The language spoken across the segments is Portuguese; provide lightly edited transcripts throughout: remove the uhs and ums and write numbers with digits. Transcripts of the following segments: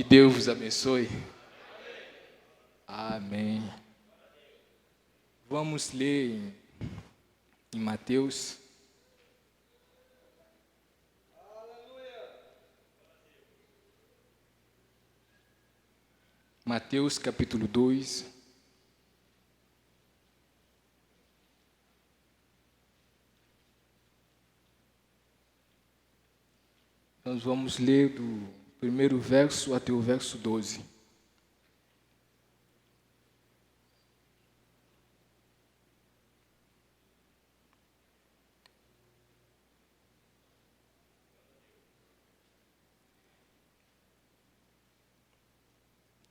Que Deus vos abençoe. Amém. Vamos ler em Mateus. Mateus capítulo 2. Nós vamos ler do primeiro verso até o verso 12.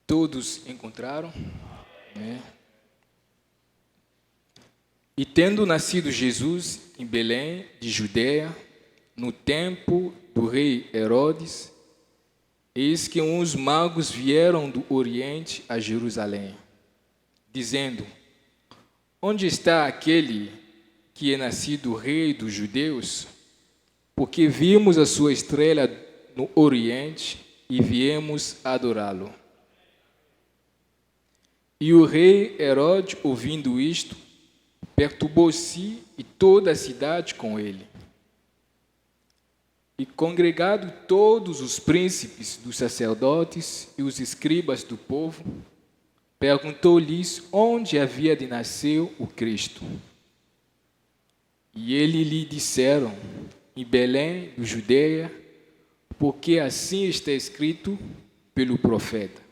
Todos encontraram, né? E tendo nascido Jesus em Belém de Judeia, no tempo do rei Herodes, eis que uns magos vieram do Oriente a Jerusalém, dizendo: onde está aquele que é nascido rei dos judeus? Porque vimos a sua estrela no Oriente e viemos adorá-lo. E o rei Herodes, ouvindo isto, perturbou-se e toda a cidade com ele. E congregado todos os príncipes dos sacerdotes e os escribas do povo, perguntou-lhes onde havia de nascer o Cristo. E eles lhe disseram: em Belém, de Judeia, porque assim está escrito pelo profeta.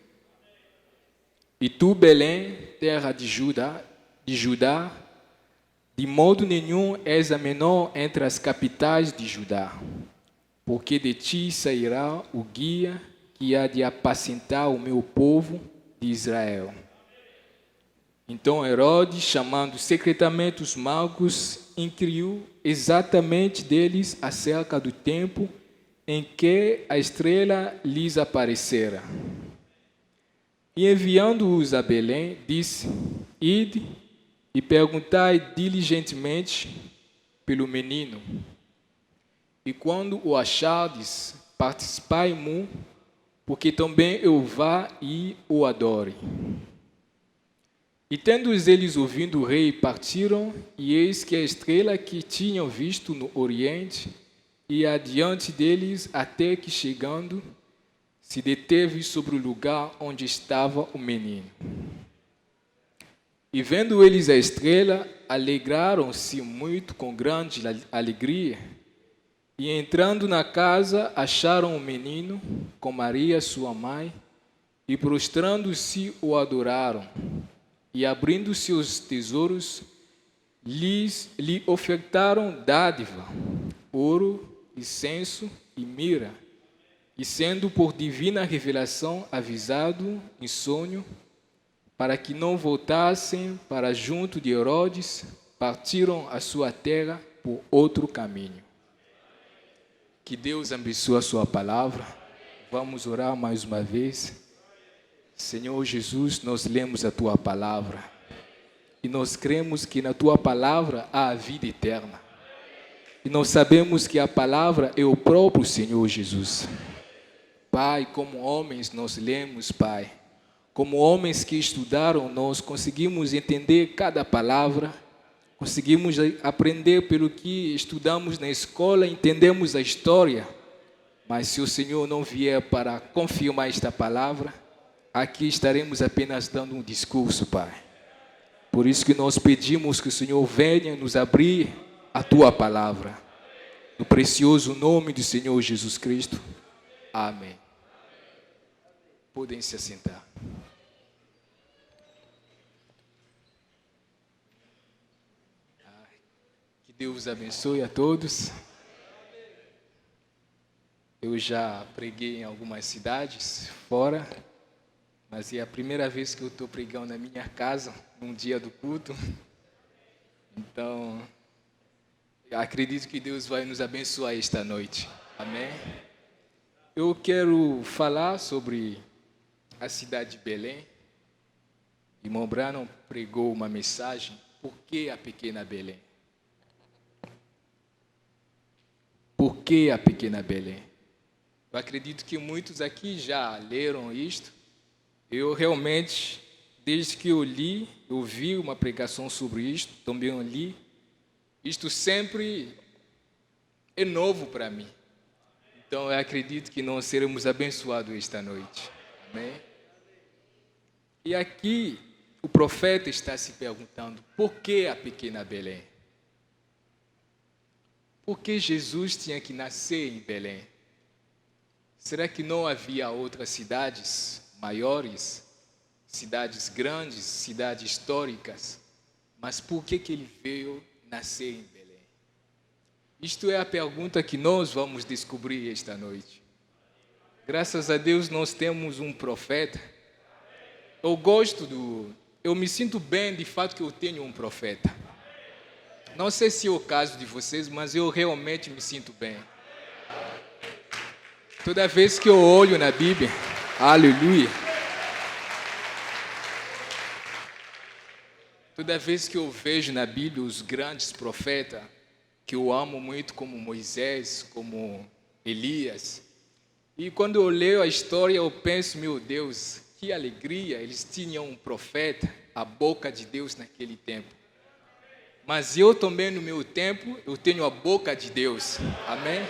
E tu, Belém, terra de Judá, de modo nenhum és a menor entre as capitais de Judá, porque de ti sairá o guia que há de apacentar o meu povo de Israel. Então Herodes, chamando secretamente os magos, inquiriu exatamente deles acerca do tempo em que a estrela lhes aparecera. E enviando-os a Belém, disse: ide e perguntai diligentemente pelo menino. E quando o achardes, participai-mo, porque também eu vá e o adore. E tendo eles ouvido o rei, partiram, e eis que a estrela que tinham visto no Oriente ia adiante deles, até que, chegando, se deteve sobre o lugar onde estava o menino. E vendo eles a estrela, alegraram-se muito com grande alegria. E entrando na casa, acharam o menino com Maria, sua mãe, e prostrando-se o adoraram. E abrindo seus tesouros, lhe ofertaram dádiva, ouro, incenso e mirra. E sendo por divina revelação avisado em sonho, para que não voltassem para junto de Herodes, partiram a sua terra por outro caminho. Que Deus abençoe a sua palavra. Vamos orar mais uma vez. Senhor Jesus, nós lemos a tua palavra e nós cremos que na tua palavra há a vida eterna. E nós sabemos que a palavra é o próprio Senhor Jesus. Pai, como homens nós lemos, Pai. Como homens que estudaram, nós conseguimos entender cada palavra, conseguimos aprender pelo que estudamos na escola, entendemos a história. Mas se o Senhor não vier para confirmar esta palavra, aqui estaremos apenas dando um discurso, Pai. Por isso que nós pedimos que o Senhor venha nos abrir a tua palavra. No precioso nome do Senhor Jesus Cristo. Amém. Podem se assentar. Que Deus abençoe a todos. Eu já preguei em algumas cidades fora, mas é a primeira vez que eu estou pregando na minha casa, num dia do culto. Então, eu acredito que Deus vai nos abençoar esta noite. Amém? Eu quero falar sobre a cidade de Belém. Irmão Branham pregou uma mensagem: por que a pequena Belém? Por que a pequena Belém? Eu Eu acredito que muitos aqui já leram isto. Eu realmente, desde que eu li, eu vi uma pregação sobre isto, também eu li. Isto sempre é novo para mim. Então eu acredito que nós seremos abençoados esta noite. Amém? E aqui o profeta está se perguntando, por que a pequena Belém? Por que Jesus tinha que nascer em Belém? Será que não havia outras cidades maiores, cidades grandes, cidades históricas? Mas por que ele veio nascer em Belém? Isto é a pergunta que nós vamos descobrir esta noite. Graças a Deus nós temos um profeta. Eu me sinto bem de fato que eu tenho um profeta. Não sei se é o caso de vocês, mas eu realmente me sinto bem. Toda vez que eu olho na Bíblia, aleluia. Toda vez que eu vejo na Bíblia os grandes profetas, que eu amo muito, como Moisés, como Elias, e quando eu leio a história, eu penso, meu Deus, que alegria, eles tinham um profeta, a boca de Deus naquele tempo. Mas eu também, no meu tempo, eu tenho a boca de Deus. Amém?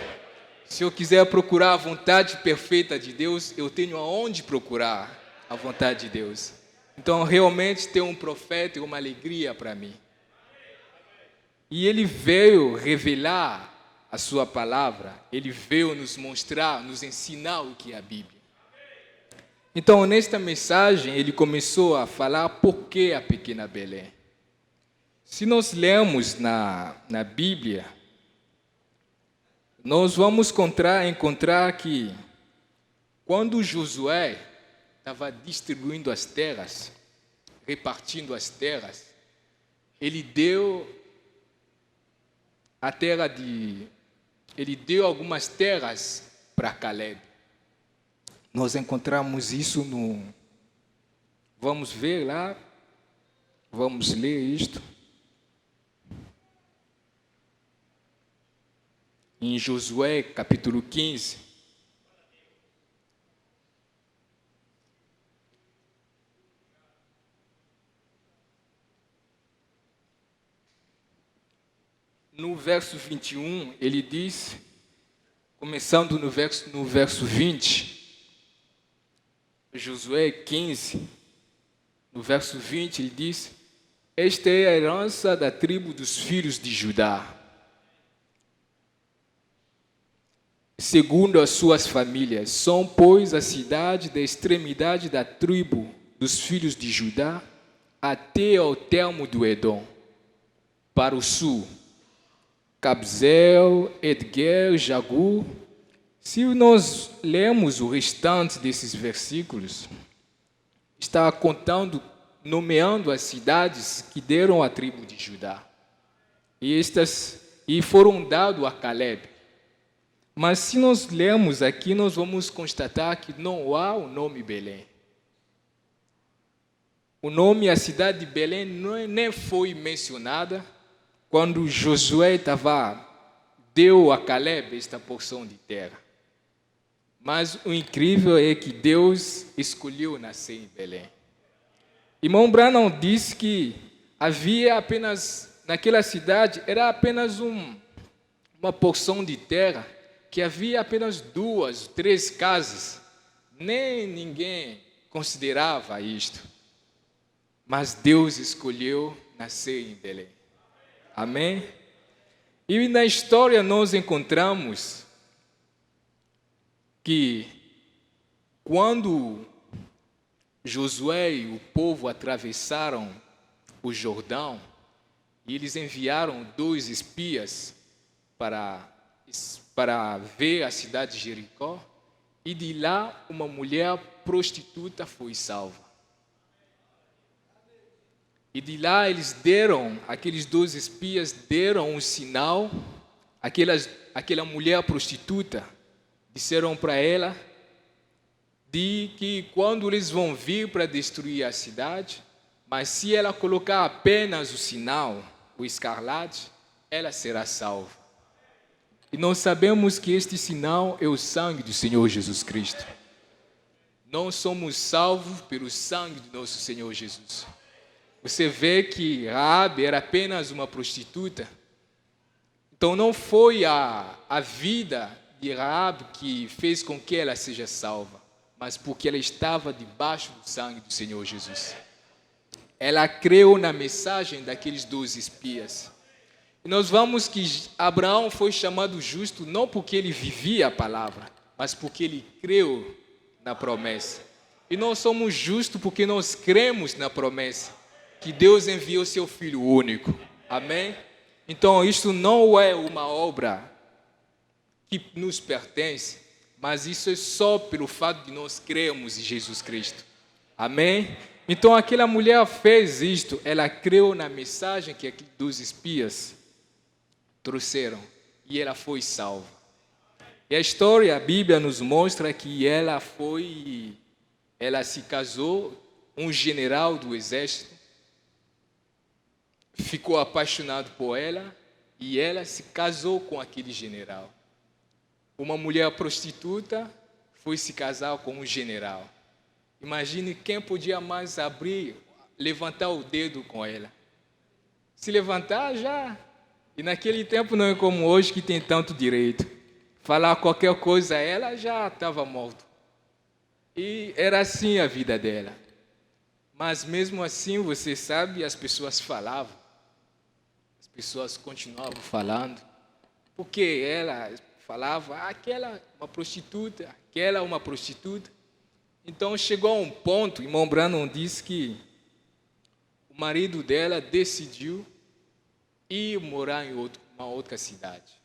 Se eu quiser procurar a vontade perfeita de Deus, eu tenho aonde procurar a vontade de Deus. Então, realmente, ter um profeta é uma alegria para mim. E ele veio revelar a sua palavra, ele veio nos mostrar, nos ensinar o que é a Bíblia. Então, nesta mensagem, ele começou a falar por que a pequena Belém. Se nós lemos na Bíblia, nós vamos encontrar que quando Josué estava distribuindo as terras, repartindo as terras, ele deu algumas terras para Caleb. Nós encontramos isso vamos ver lá, vamos ler isto. Em Josué, capítulo 15. No verso 21, ele diz, começando no verso 20, Josué 15, no verso 20, ele diz, esta é a herança da tribo dos filhos de Judá, segundo as suas famílias, são, pois, a cidade da extremidade da tribo dos filhos de Judá, até ao termo do Edom, para o sul, Cabzel, Edguer, Jagur. Se nós lemos o restante desses versículos, está nomeando as cidades que deram à tribo de Judá. E foram dados a Caleb. Mas se nós lermos aqui, nós vamos constatar que não há o nome Belém. O nome, a cidade de Belém, nem foi mencionada quando Josué deu a Caleb esta porção de terra. Mas o incrível é que Deus escolheu nascer em Belém. Irmão Branham disse que havia apenas, naquela cidade, era apenas uma porção de terra, que havia apenas 2, 3 casas. Nem ninguém considerava isto. Mas Deus escolheu nascer em Belém. Amém? E na história nós encontramos que quando Josué e o povo atravessaram o Jordão, e eles enviaram 2 espias para ver a cidade de Jericó, e de lá uma mulher prostituta foi salva. E de lá aqueles 2 espias deram um sinal, aquela mulher prostituta, disseram para ela, de que quando eles vão vir para destruir a cidade, mas se ela colocar apenas o sinal, o escarlate, ela será salva. E nós sabemos que este sinal é o sangue do Senhor Jesus Cristo. Nós somos salvos pelo sangue do nosso Senhor Jesus. Você vê que Raabe era apenas uma prostituta. Então não foi a vida de Raabe que fez com que ela seja salva, mas porque ela estava debaixo do sangue do Senhor Jesus. Ela creu na mensagem daqueles 12 espias. E nós vamos que Abraão foi chamado justo não porque ele vivia a palavra, mas porque ele creu na promessa. E nós somos justos porque nós cremos na promessa que Deus enviou seu Filho único. Amém? Então, isto não é uma obra que nos pertence, mas isso é só pelo fato de nós crermos em Jesus Cristo. Amém? Então, aquela mulher fez isto, ela creu na mensagem que aqueles 12 espias trouxeram e ela foi salva. E a história, a Bíblia nos mostra que ela se casou, um general do exército ficou apaixonado por ela e ela se casou com aquele general. Uma mulher prostituta foi se casar com um general. Imagine quem podia mais levantar o dedo com ela. Se levantar já. E naquele tempo não é como hoje que tem tanto direito. Falar qualquer coisa a ela já estava morto. E era assim a vida dela. Mas mesmo assim, você sabe, as pessoas falavam. As pessoas continuavam falando. Porque ela falava, aquela é uma prostituta, aquela é uma prostituta. Então chegou a um ponto, irmão Branham disse que o marido dela decidiu ir morar em uma outra cidade.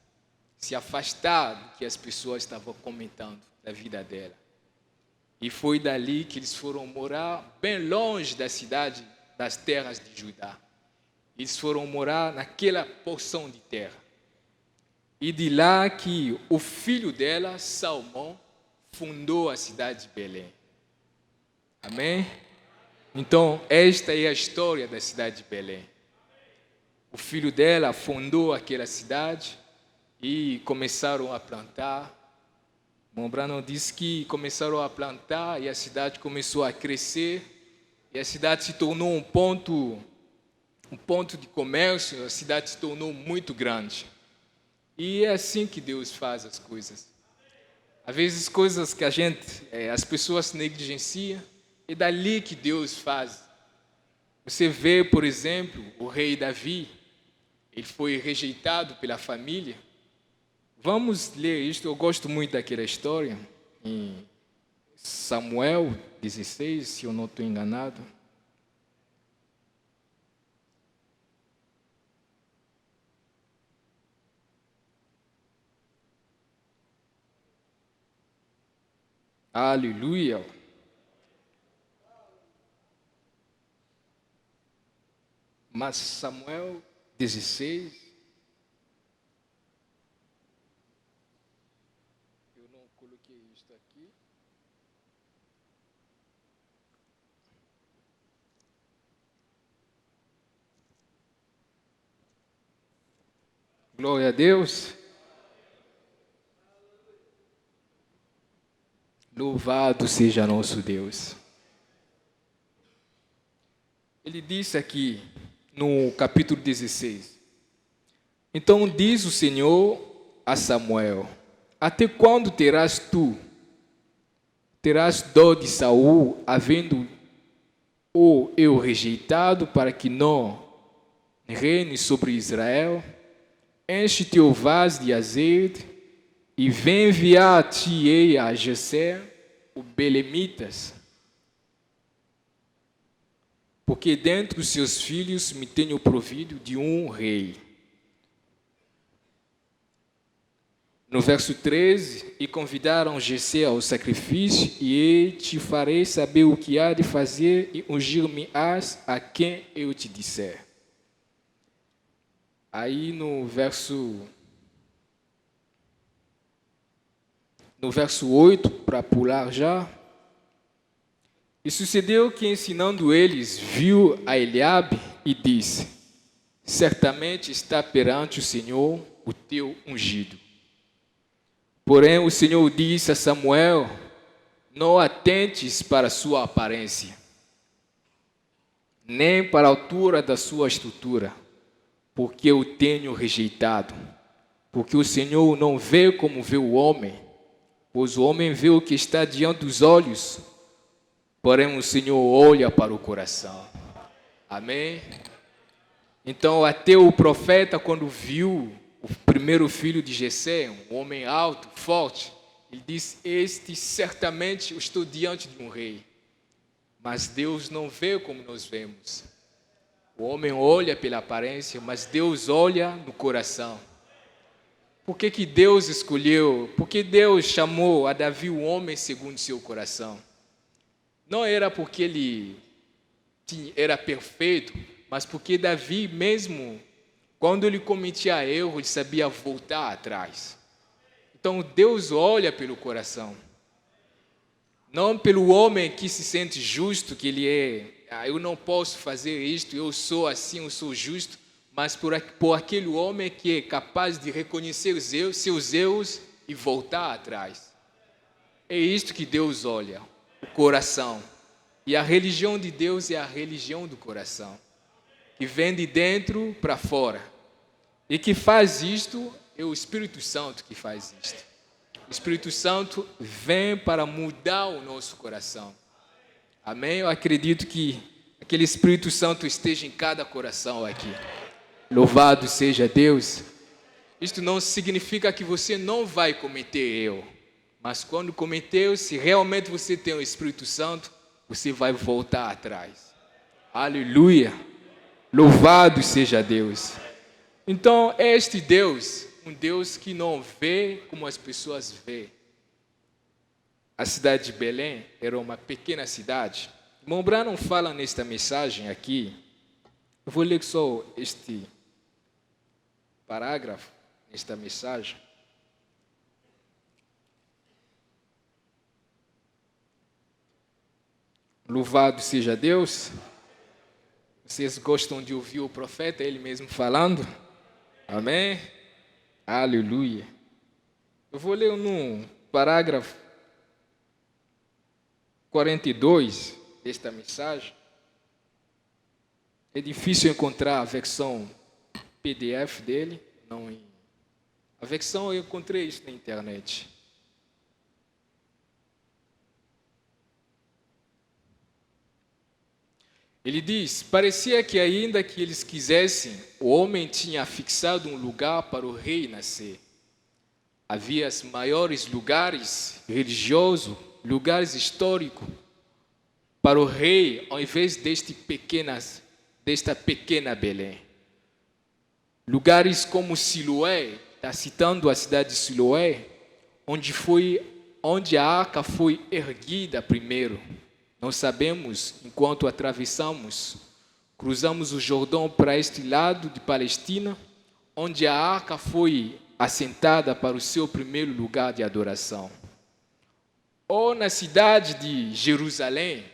Se afastar do que as pessoas estavam comentando da vida dela. E foi dali que eles foram morar bem longe da cidade, das terras de Judá. Eles foram morar naquela porção de terra. E de lá que o filho dela, Salmão, fundou a cidade de Belém. Amém? Então, esta é a história da cidade de Belém. O filho dela fundou aquela cidade e começaram a plantar. Branham disse que começaram a plantar e a cidade começou a crescer. E a cidade se tornou um ponto de comércio, a cidade se tornou muito grande. E é assim que Deus faz as coisas. Às vezes coisas que as pessoas negligenciam, é dali que Deus faz. Você vê, por exemplo, o rei Davi, ele foi rejeitado pela família. Vamos ler isto, eu gosto muito daquela história, em Samuel 16, se eu não estou enganado. Aleluia. Mas Samuel 16. Eu não coloquei isto aqui. Glória a Deus. Louvado seja nosso Deus. Ele disse aqui, no capítulo 16. Então diz o Senhor a Samuel: até quando terás dó de Saul, havendo eu rejeitado, para que não reine sobre Israel? Enche teu vaso de azeite e vem enviar a ti e a Jessé, o belemitas, porque dentre os seus filhos me tenho provido de um rei. No verso 13, e convidaram Jessé ao sacrifício, e te farei saber o que há de fazer, e ungir-me-ás a quem eu te disser. Aí no verso 8, para pular já. E sucedeu que, ensinando eles, viu a Eliabe e disse: certamente está perante o Senhor o teu ungido. Porém, o Senhor disse a Samuel: não atentes para a sua aparência, nem para a altura da sua estrutura, porque eu tenho rejeitado. Porque o Senhor não vê como vê o homem, pois o homem vê o que está diante dos olhos, porém o Senhor olha para o coração. Amém? Então, até o profeta, quando viu o primeiro filho de Jessé, um homem alto, forte, ele disse: este certamente eu estou diante de um rei. Mas Deus não vê como nós vemos. O homem olha pela aparência, mas Deus olha no coração. Por que Deus escolheu? Por que Deus chamou a Davi o homem segundo seu coração? Não era porque ele era perfeito, mas porque Davi mesmo, quando ele cometia erro, ele sabia voltar atrás. Então Deus olha pelo coração. Não pelo homem que se sente justo, que ele é, eu não posso fazer isto, eu sou assim, eu sou justo, mas por aquele homem que é capaz de reconhecer os seus erros e voltar atrás. É isto que Deus olha, o coração. E a religião de Deus é a religião do coração, que vem de dentro para fora. E que faz isto é o Espírito Santo que faz isto. O Espírito Santo vem para mudar o nosso coração. Amém? Eu acredito que aquele Espírito Santo esteja em cada coração aqui. Louvado seja Deus. Isto não significa que você não vai cometer erro. Mas quando cometeu, se realmente você tem o Espírito Santo, você vai voltar atrás. Aleluia. Louvado seja Deus. Então, este Deus, um Deus que não vê como as pessoas veem. A cidade de Belém era uma pequena cidade. Irmão Branham fala nesta mensagem aqui. Eu vou ler só este parágrafo, nesta mensagem. Louvado seja Deus. Vocês gostam de ouvir o profeta, ele mesmo falando? Amém? Aleluia. Eu vou ler no parágrafo 42 desta mensagem. É difícil encontrar a versão PDF dele. A versão eu encontrei isso na internet. Ele diz: parecia que ainda que eles quisessem, o homem tinha fixado um lugar para o rei nascer. Havia os maiores lugares religiosos, lugares históricos, para o rei, ao invés desta pequena Belém. Lugares como Siloé, está citando a cidade de Siloé, onde a arca foi erguida primeiro. Nós sabemos, enquanto cruzamos o Jordão para este lado de Palestina, onde a arca foi assentada para o seu primeiro lugar de adoração. Ou na cidade de Jerusalém,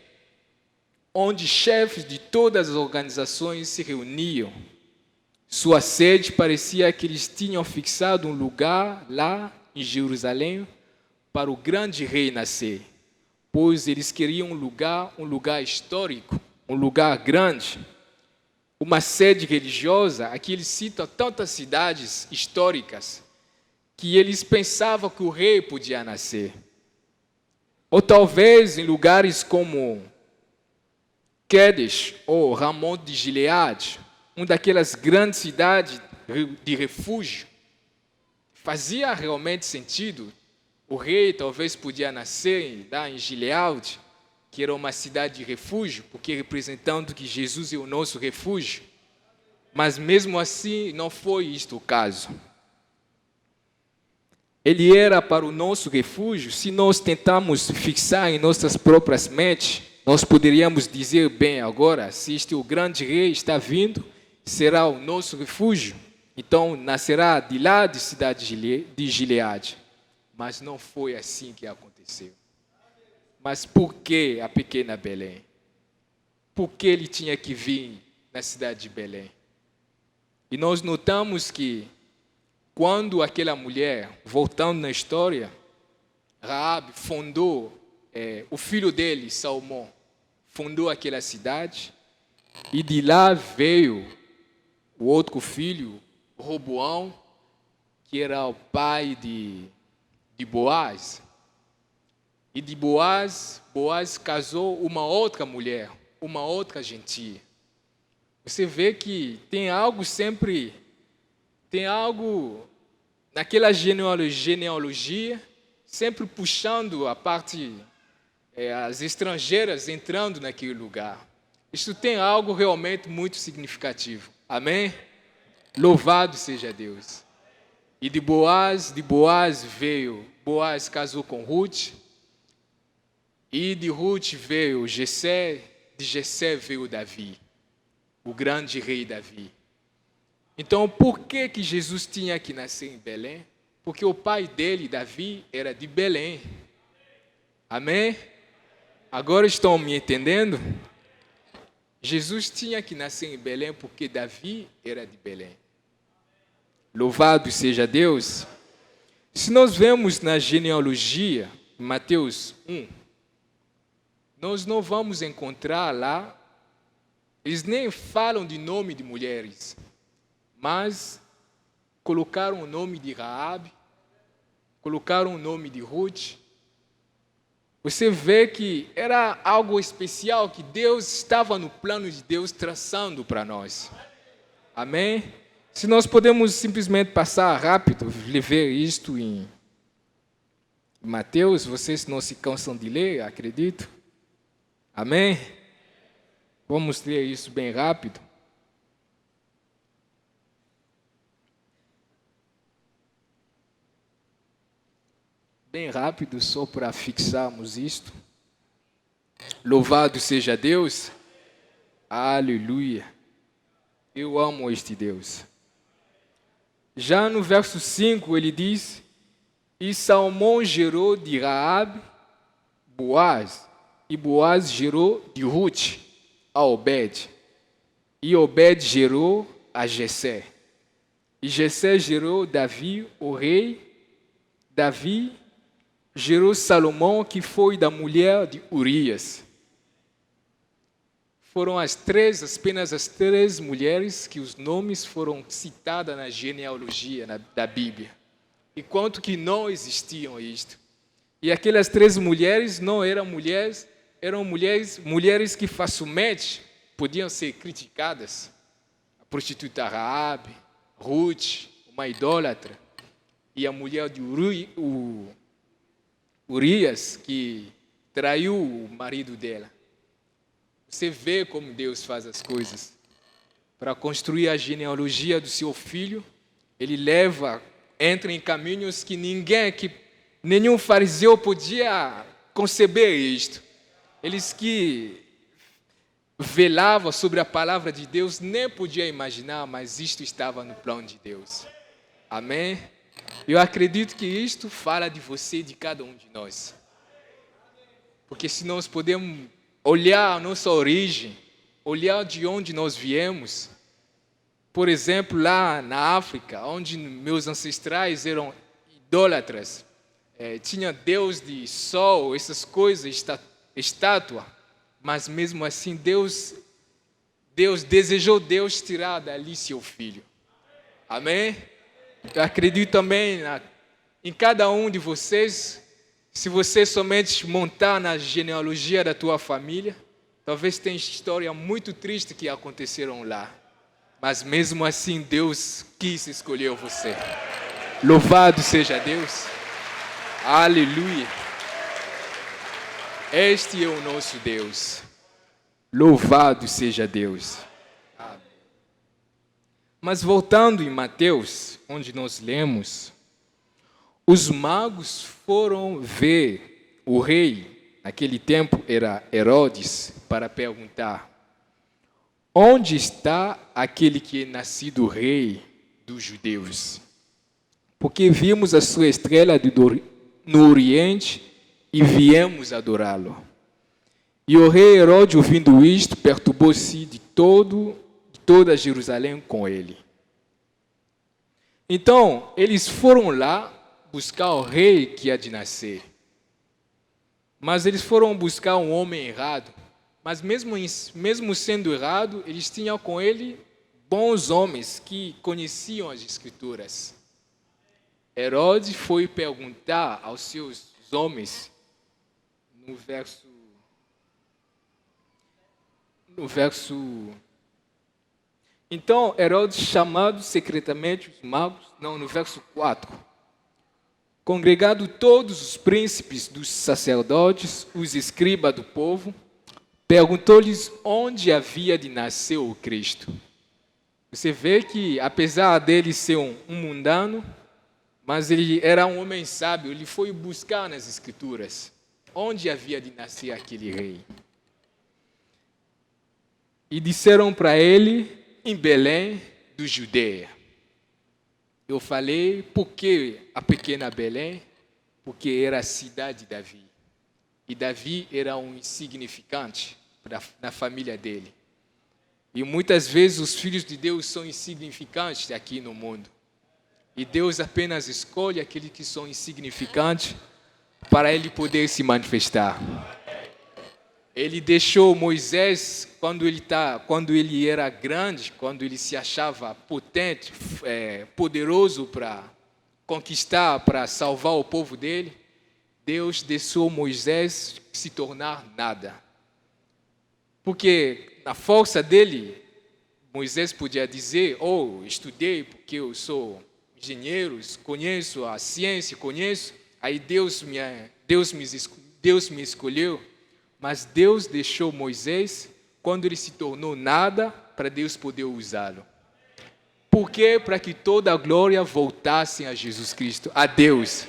onde chefes de todas as organizações se reuniam. Sua sede parecia que eles tinham fixado um lugar lá em Jerusalém para o grande rei nascer, pois eles queriam um lugar histórico, um lugar grande, uma sede religiosa. Aqui eles citam tantas cidades históricas que eles pensavam que o rei podia nascer. Ou talvez em lugares como Quedes ou Ramon de Gileade, uma daquelas grandes cidades de refúgio. Fazia realmente sentido. O rei talvez podia nascer lá em Gileade, que era uma cidade de refúgio, porque representando que Jesus é o nosso refúgio. Mas mesmo assim não foi isto o caso. Ele era para o nosso refúgio. Se nós tentamos fixar em nossas próprias mentes, nós poderíamos dizer, bem, agora, se este o grande rei está vindo, será o nosso refúgio. Então, nascerá de lá de cidade de Gileade. Mas não foi assim que aconteceu. Mas por que a pequena Belém? Por que ele tinha que vir na cidade de Belém? E nós notamos que, quando aquela mulher, voltando na história, Raabe fundou, o filho dele, Salomão, fundou aquela cidade, e de lá veio o outro filho, Roboão, que era o pai de Boaz. E de Boaz casou uma outra mulher, uma outra gentia. Você vê que tem algo naquela genealogia, sempre puxando a parte, as estrangeiras entrando naquele lugar. Isso tem algo realmente muito significativo. Amém? Louvado seja Deus. E de Boaz veio, Boaz casou com Ruth, e de Ruth veio Jessé, de Jessé veio Davi, o grande rei Davi. Então, por que Jesus tinha que nascer em Belém? Porque o pai dele, Davi, era de Belém. Amém? Agora estão me entendendo? Jesus tinha que nascer em Belém porque Davi era de Belém. Louvado seja Deus. Se nós vemos na genealogia, em Mateus 1, nós não vamos encontrar lá, eles nem falam de nome de mulheres, mas colocaram o nome de Raabe, colocaram o nome de Ruth. Você vê que era algo especial que Deus estava no plano de Deus traçando para nós. Amém? Se nós podemos simplesmente passar rápido, ver isto em Mateus, vocês não se cansam de ler, acredito. Amém? Vamos ler isso bem rápido. Bem rápido, só para fixarmos isto. Louvado seja Deus. Aleluia. Eu amo este Deus. Já no verso 5 ele diz: e Salmão gerou de Raabe Boaz, e Boaz gerou de Ruth a Obed, e Obed gerou a Jessé, e Jessé gerou Davi, o rei. Davi gerou Salomão, que foi da mulher de Urias. Foram apenas as três mulheres que os nomes foram citados na genealogia da Bíblia. Enquanto que não existiam isto. E aquelas três mulheres não eram mulheres, eram mulheres que facilmente podiam ser criticadas. A prostituta Raabe, Ruth, uma idólatra, e a mulher de Urias, que traiu o marido dela. Você vê como Deus faz as coisas. Para construir a genealogia do seu filho, ele entra em caminhos que nenhum fariseu podia conceber isto. Eles que velavam sobre a palavra de Deus nem podiam imaginar, mas isto estava no plano de Deus. Amém? Eu acredito que isto fala de você e de cada um de nós. Porque se nós podemos olhar a nossa origem, olhar de onde nós viemos, por exemplo, lá na África, onde meus ancestrais eram idólatras, tinha Deus de sol, essas coisas, estátua, mas mesmo assim Deus desejou tirar dali seu filho. Amém? Eu acredito também em cada um de vocês. Se você somente montar na genealogia da tua família, talvez tenha história muito triste que aconteceram lá. Mas mesmo assim Deus quis escolher você. Louvado seja Deus. Aleluia. Este é o nosso Deus. Louvado seja Deus. Mas voltando em Mateus, onde nós lemos, os magos foram ver o rei, naquele tempo era Herodes, para perguntar: onde está aquele que é nascido rei dos judeus? Porque vimos a sua estrela no Oriente e viemos adorá-lo. E o rei Herodes, ouvindo isto, perturbou-se de toda Jerusalém com ele. Então, eles foram lá buscar o rei que ia de nascer. Mas eles foram buscar um homem errado. Mas mesmo sendo errado, eles tinham com ele bons homens que conheciam as Escrituras. Herodes foi perguntar aos seus homens, no verso. Então, Herodes, chamado secretamente os magos, no verso 4. Congregado todos os príncipes dos sacerdotes, os escribas do povo, perguntou-lhes onde havia de nascer o Cristo. Você vê que, apesar dele ser um mundano, mas ele era um homem sábio, ele foi buscar nas Escrituras onde havia de nascer aquele rei. E disseram para ele, em Belém do Judeia. Eu falei, por que a pequena Belém? Porque era a cidade de Davi. E Davi era um insignificante na família dele. E muitas vezes os filhos de Deus são insignificantes aqui no mundo. E Deus apenas escolhe aqueles que são insignificantes para ele poder se manifestar. Ele deixou Moisés quando ele era grande, quando ele se achava potente, poderoso para conquistar, para salvar o povo dele. Deus deixou Moisés se tornar nada. Porque na força dele, Moisés podia dizer, estudei porque eu sou engenheiro, conheço a ciência, aí Deus me escolheu. Mas Deus deixou Moisés quando ele se tornou nada para Deus poder usá-lo. Por quê? Para que toda a glória voltasse a Jesus Cristo, a Deus.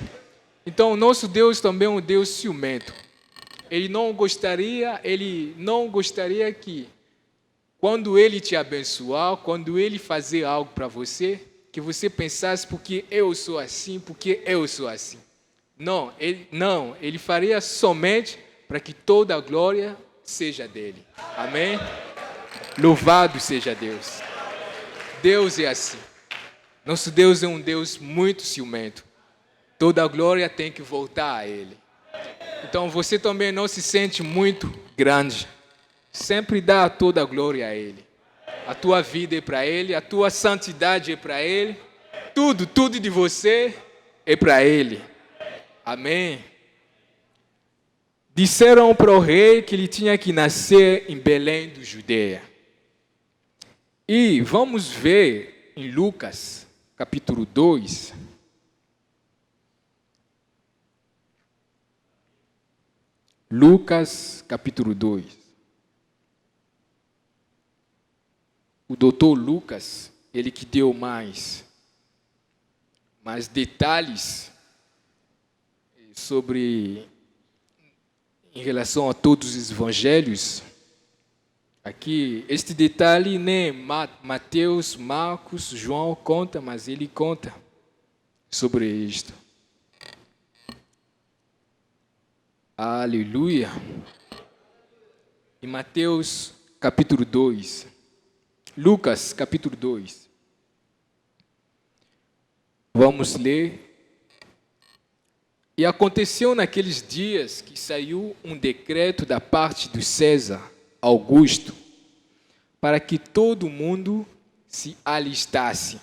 Então, o nosso Deus também é um Deus ciumento. Ele não gostaria que, quando Ele te abençoar, quando Ele fazer algo para você, que você pensasse, porque eu sou assim, porque eu sou assim. Não, Ele faria somente para que toda a glória seja dele. Amém? Louvado seja Deus. Deus é assim. Nosso Deus é um Deus muito ciumento. Toda a glória tem que voltar a Ele. Então você também não se sente muito grande. Sempre dá toda a glória a Ele. A tua vida é para Ele, a tua santidade é para Ele. Tudo de você é para Ele. Amém? Disseram para o rei que ele tinha que nascer em Belém do Judeia. E vamos ver em Lucas, capítulo 2. Lucas, capítulo 2. O doutor Lucas, ele que deu mais detalhes sobre em relação a todos os evangelhos, aqui, este detalhe nem Mateus, Marcos, João conta, mas ele conta sobre isto. Aleluia. Em Mateus, capítulo 2. Lucas, capítulo 2. Vamos ler. E aconteceu naqueles dias que saiu um decreto da parte do César Augusto para que todo mundo se alistasse.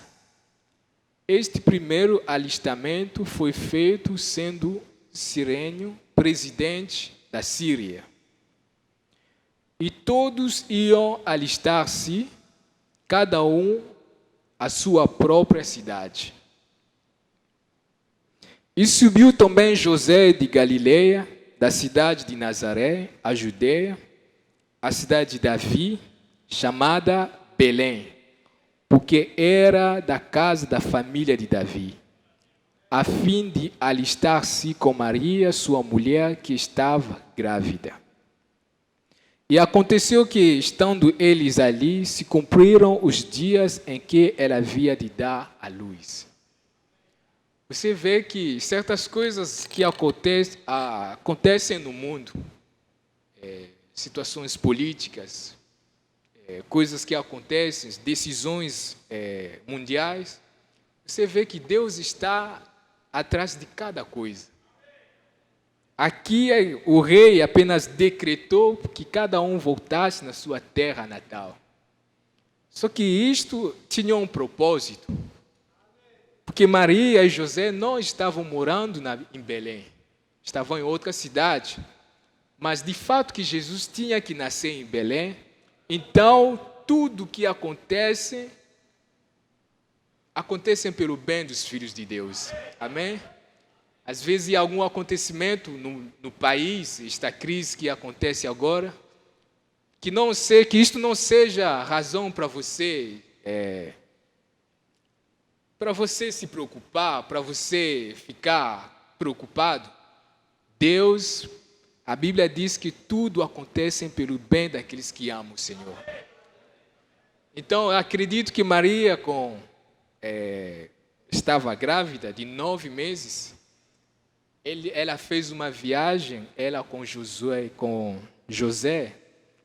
Este primeiro alistamento foi feito sendo Cirênio presidente da Síria. E todos iam alistar-se, cada um à sua própria cidade. E subiu também José de Galileia, da cidade de Nazaré, a Judeia, a cidade de Davi, chamada Belém, porque era da casa da família de Davi, a fim de alistar-se com Maria, sua mulher, que estava grávida. E aconteceu que, estando eles ali, se cumpriram os dias em que ela havia de dar à luz. Você vê que certas coisas que acontecem no mundo, situações políticas, coisas que acontecem, decisões mundiais, você vê que Deus está atrás de cada coisa. Aqui o rei apenas decretou que cada um voltasse na sua terra natal. Só que isto tinha um propósito. Porque Maria e José não estavam morando em Belém. Estavam em outra cidade. Mas de fato que Jesus tinha que nascer em Belém. Então, tudo que acontece pelo bem dos filhos de Deus. Amém? Às vezes, há algum acontecimento no país, esta crise que acontece agora, que isto não seja razão para você se preocupar, para você ficar preocupado. Deus, a Bíblia diz que tudo acontece pelo bem daqueles que amam o Senhor. Então, eu acredito que Maria estava grávida de 9 meses. Ela fez uma viagem, ela com José,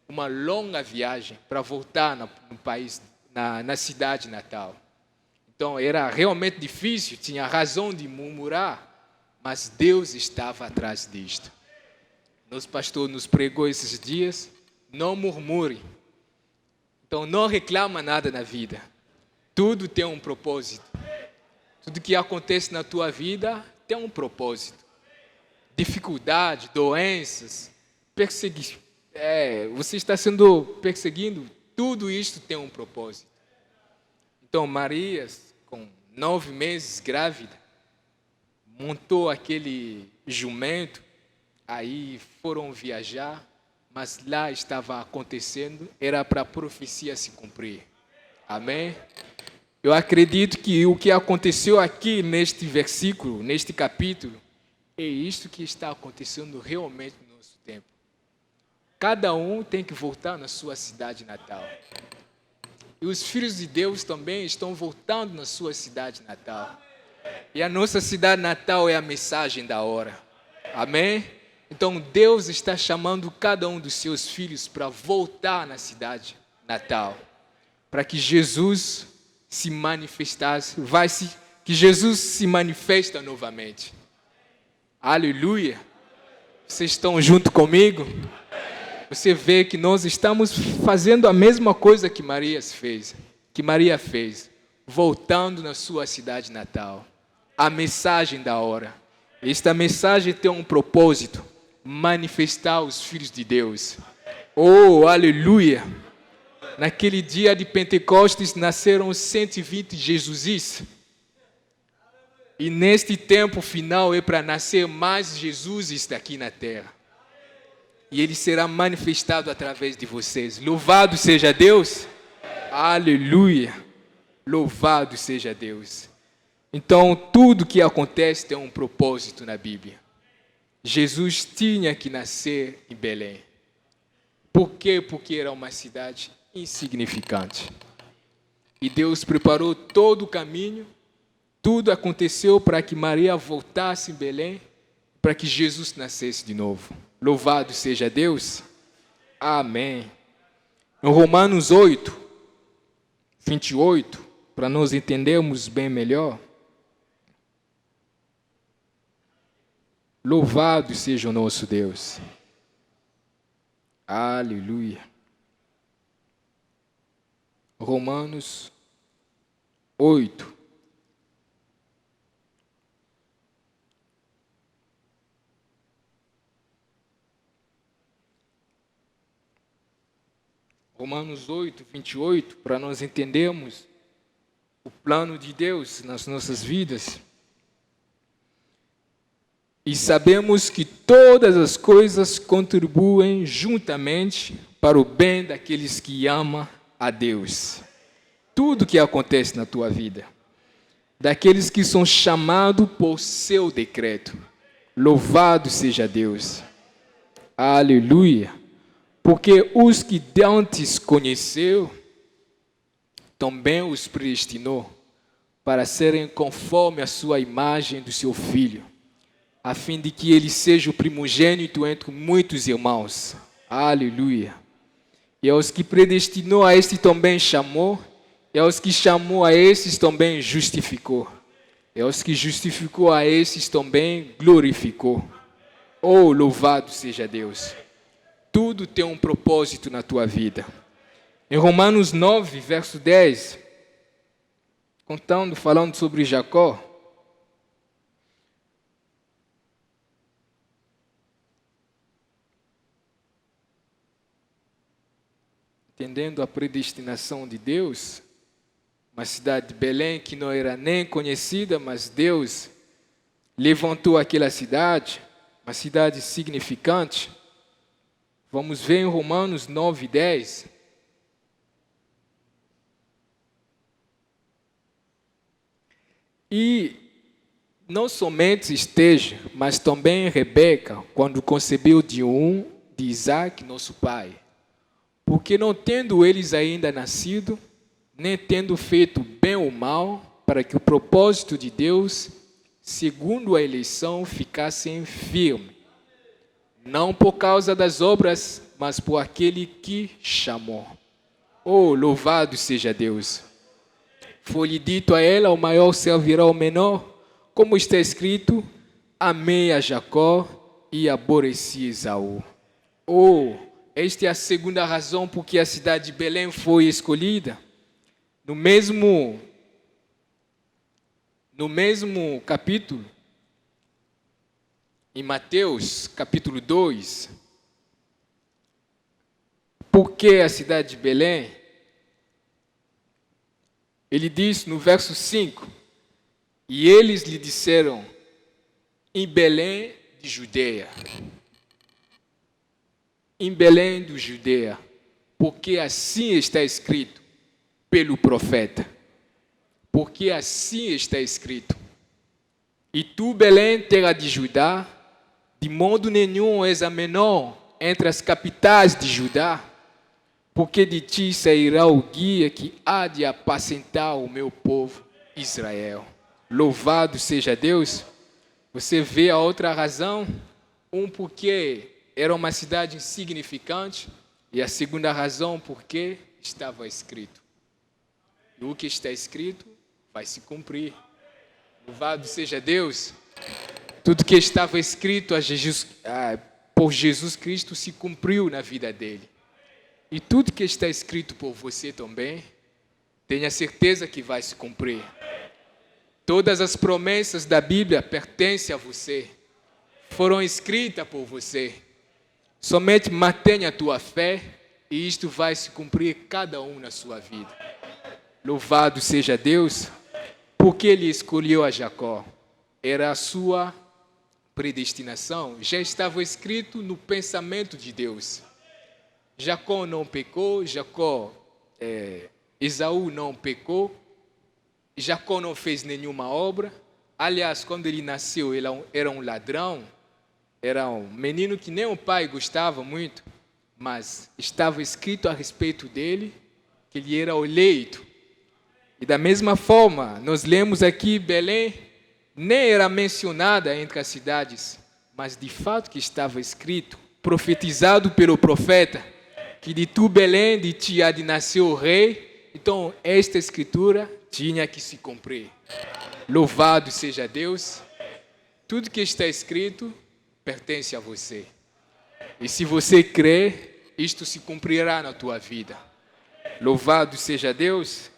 uma longa viagem para voltar no país, na cidade natal. Então era realmente difícil, tinha razão de murmurar, mas Deus estava atrás disto. Nosso pastor nos pregou esses dias, não murmure. Então não reclama nada na vida. Tudo tem um propósito. Tudo que acontece na tua vida tem um propósito. Dificuldade, doenças, perseguição. Você está sendo perseguido, tudo isto tem um propósito. Então Maria, com 9 meses grávida, montou aquele jumento, aí foram viajar, mas lá estava acontecendo, era para a profecia se cumprir. Amém? Eu acredito que o que aconteceu aqui neste versículo, neste capítulo, é isto que está acontecendo realmente no nosso tempo. Cada um tem que voltar na sua cidade natal. E os filhos de Deus também estão voltando na sua cidade natal. E a nossa cidade natal é a mensagem da hora. Amém? Então Deus está chamando cada um dos seus filhos para voltar na cidade natal. Para que Jesus se manifestasse, que Jesus se manifesta novamente. Aleluia! Vocês estão junto comigo? Você vê que nós estamos fazendo a mesma coisa que Maria fez, voltando na sua cidade natal. A mensagem da hora. Esta mensagem tem um propósito, manifestar os filhos de Deus. Oh, aleluia! Naquele dia de Pentecostes nasceram 120 Jesusis. E neste tempo final é para nascer mais Jesus aqui na terra. E ele será manifestado através de vocês. Louvado seja Deus. Aleluia. Louvado seja Deus. Então, tudo que acontece tem um propósito na Bíblia. Jesus tinha que nascer em Belém. Por quê? Porque era uma cidade insignificante. E Deus preparou todo o caminho. Tudo aconteceu para que Maria voltasse em Belém, para que Jesus nascesse de novo. Louvado seja Deus. Amém. Em Romanos 8, 28, para nós entendermos bem melhor. Louvado seja o nosso Deus. Aleluia. Romanos 8. Romanos 8, 28, para nós entendermos o plano de Deus nas nossas vidas. E sabemos que todas as coisas contribuem juntamente para o bem daqueles que amam a Deus. Tudo que acontece na tua vida, daqueles que são chamados por seu decreto. Louvado seja Deus. Aleluia. Porque os que antes conheceu, também os predestinou para serem conforme a sua imagem do seu Filho, a fim de que ele seja o primogênito entre muitos irmãos. Aleluia. E aos que predestinou, a este também chamou, e aos que chamou, a estes também justificou. e aos que justificou a esses também glorificou. Oh, louvado seja Deus! Tudo tem um propósito na tua vida. Em Romanos 9, verso 10, falando sobre Jacó, entendendo a predestinação de Deus, uma cidade de Belém que não era nem conhecida, mas Deus levantou aquela cidade, uma cidade significante. Vamos ver em Romanos 9, 10. E não somente esteja, mas também Rebeca, quando concebeu de Isaac, nosso pai. Porque não tendo eles ainda nascido, nem tendo feito bem ou mal, para que o propósito de Deus, segundo a eleição, ficasse firme. Não por causa das obras, mas por aquele que chamou. Oh, louvado seja Deus! Foi-lhe dito a ela, o maior servirá ao menor, como está escrito, amei a Jacó e aborreci Esaú. Oh, esta é a segunda razão por que a cidade de Belém foi escolhida. No mesmo capítulo, em Mateus, capítulo 2, por que a cidade de Belém? Ele diz no verso 5, e eles lhe disseram, em Belém de Judeia. Em Belém de Judeia, porque assim está escrito pelo profeta. Porque assim está escrito. E tu, Belém, terra de Judá, de modo nenhum és a menor entre as capitais de Judá, porque de ti sairá o guia que há de apacentar o meu povo Israel. Louvado seja Deus. Você vê a outra razão? Porque era uma cidade insignificante, e a segunda razão porque estava escrito. E o que está escrito vai se cumprir. Louvado seja Deus. Tudo que estava escrito por Jesus Cristo se cumpriu na vida dele. E tudo que está escrito por você também, tenha certeza que vai se cumprir. Todas as promessas da Bíblia pertencem a você, foram escritas por você. Somente mantenha a tua fé e isto vai se cumprir cada um na sua vida. Louvado seja Deus, porque Ele escolheu a Jacó. Era a sua predestinação, já estava escrito no pensamento de Deus. Jacó não pecou, Esaú não pecou, Jacó não fez nenhuma obra. Aliás, quando ele nasceu, ele era um ladrão, era um menino que nem o pai gostava muito, mas estava escrito a respeito dele que ele era o eleito. E da mesma forma, nós lemos aqui Belém, nem era mencionada entre as cidades, mas de fato que estava escrito, profetizado pelo profeta, que de tu, Belém, de ti há de nascer o rei. Então, esta escritura tinha que se cumprir. Louvado seja Deus. Tudo que está escrito pertence a você. E se você crer, isto se cumprirá na tua vida. Louvado seja Deus.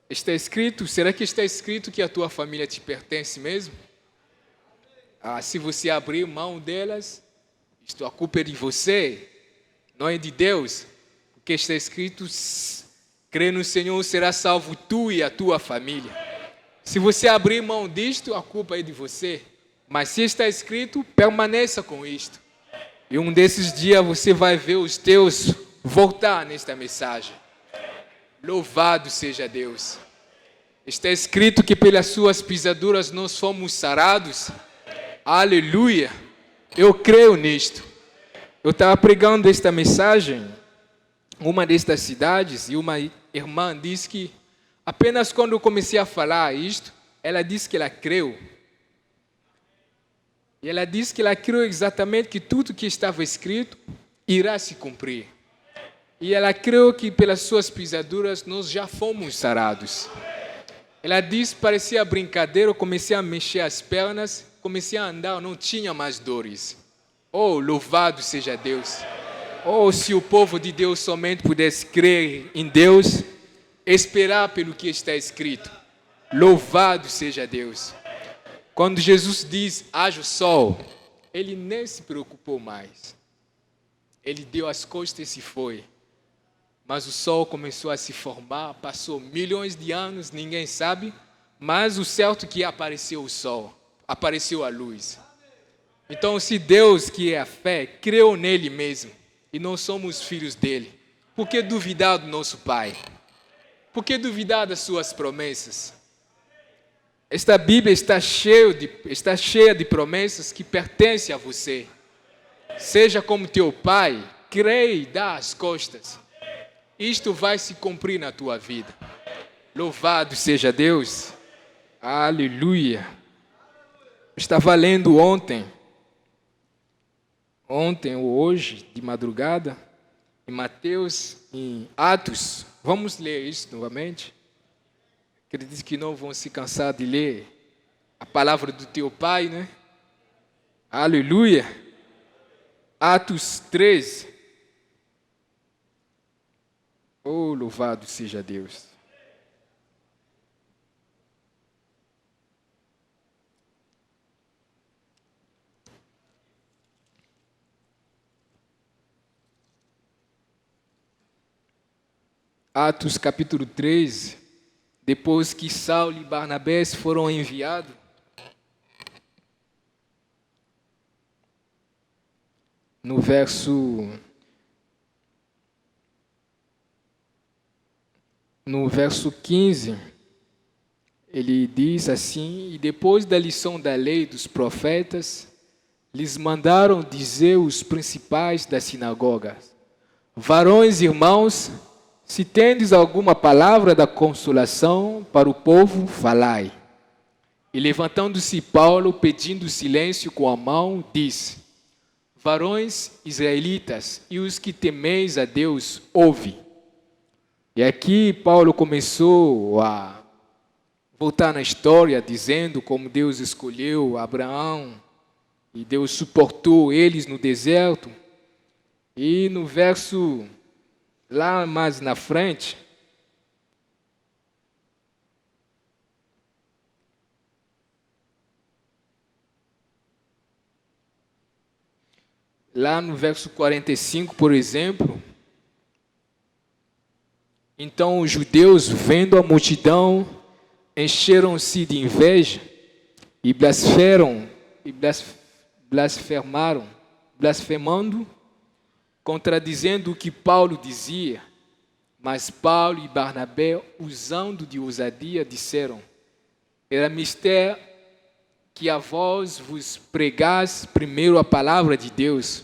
Está escrito, será que está escrito que a tua família te pertence mesmo? Se você abrir mão delas, a culpa é de você, não é de Deus. Porque está escrito, crê no Senhor, será salvo tu e a tua família. Se você abrir mão disto, a culpa é de você. Mas se está escrito, permaneça com isto. E um desses dias você vai ver os teus voltar nesta mensagem. Louvado seja Deus. Está escrito que pelas suas pisaduras nós fomos sarados. Aleluia. Eu creio nisto. Eu estava pregando esta mensagem em uma destas cidades e uma irmã disse que apenas quando eu comecei a falar isto, ela disse que ela creu. E ela disse que ela creu exatamente que tudo que estava escrito irá se cumprir. E ela creu que pelas suas pisaduras nós já fomos sarados. Ela disse, parecia brincadeira, eu comecei a mexer as pernas, comecei a andar, eu não tinha mais dores. Oh, louvado seja Deus. Oh, se o povo de Deus somente pudesse crer em Deus, esperar pelo que está escrito. Louvado seja Deus. Quando Jesus diz, haja o sol, ele nem se preocupou mais. Ele deu as costas e se foi. Mas o sol começou a se formar, passou milhões de anos, ninguém sabe, mas o certo é que apareceu o sol, apareceu a luz. Então, se Deus, que é a fé, creu nele mesmo, e não somos filhos dele, por que duvidar do nosso Pai? Por que duvidar das suas promessas? Esta Bíblia está cheia de promessas que pertencem a você. Seja como teu pai, creia e dá as costas. Isto vai se cumprir na tua vida. Louvado seja Deus. Aleluia. Eu estava lendo ontem ou hoje, de madrugada, em Mateus, em Atos. Vamos ler isso novamente. Acredito que não vão se cansar de ler a palavra do teu pai, né? Aleluia. Atos 13. Oh, louvado seja Deus. Atos capítulo 13, depois que Saulo e Barnabé foram enviados, no verso 15, ele diz assim, e depois da lição da lei dos profetas, lhes mandaram dizer os principais das sinagogas, varões e irmãos, se tendes alguma palavra da consolação para o povo, falai. E levantando-se Paulo, pedindo silêncio com a mão, disse, varões israelitas e os que temeis a Deus, ouve. E aqui Paulo começou a voltar na história, dizendo como Deus escolheu Abraão e Deus suportou eles no deserto. E no verso lá mais na frente, lá no verso 45, por exemplo, então os judeus, vendo a multidão, encheram-se de inveja e blasfemando, contradizendo o que Paulo dizia. Mas Paulo e Barnabé, usando de ousadia, disseram, era mister que a vós vos pregasse primeiro a palavra de Deus,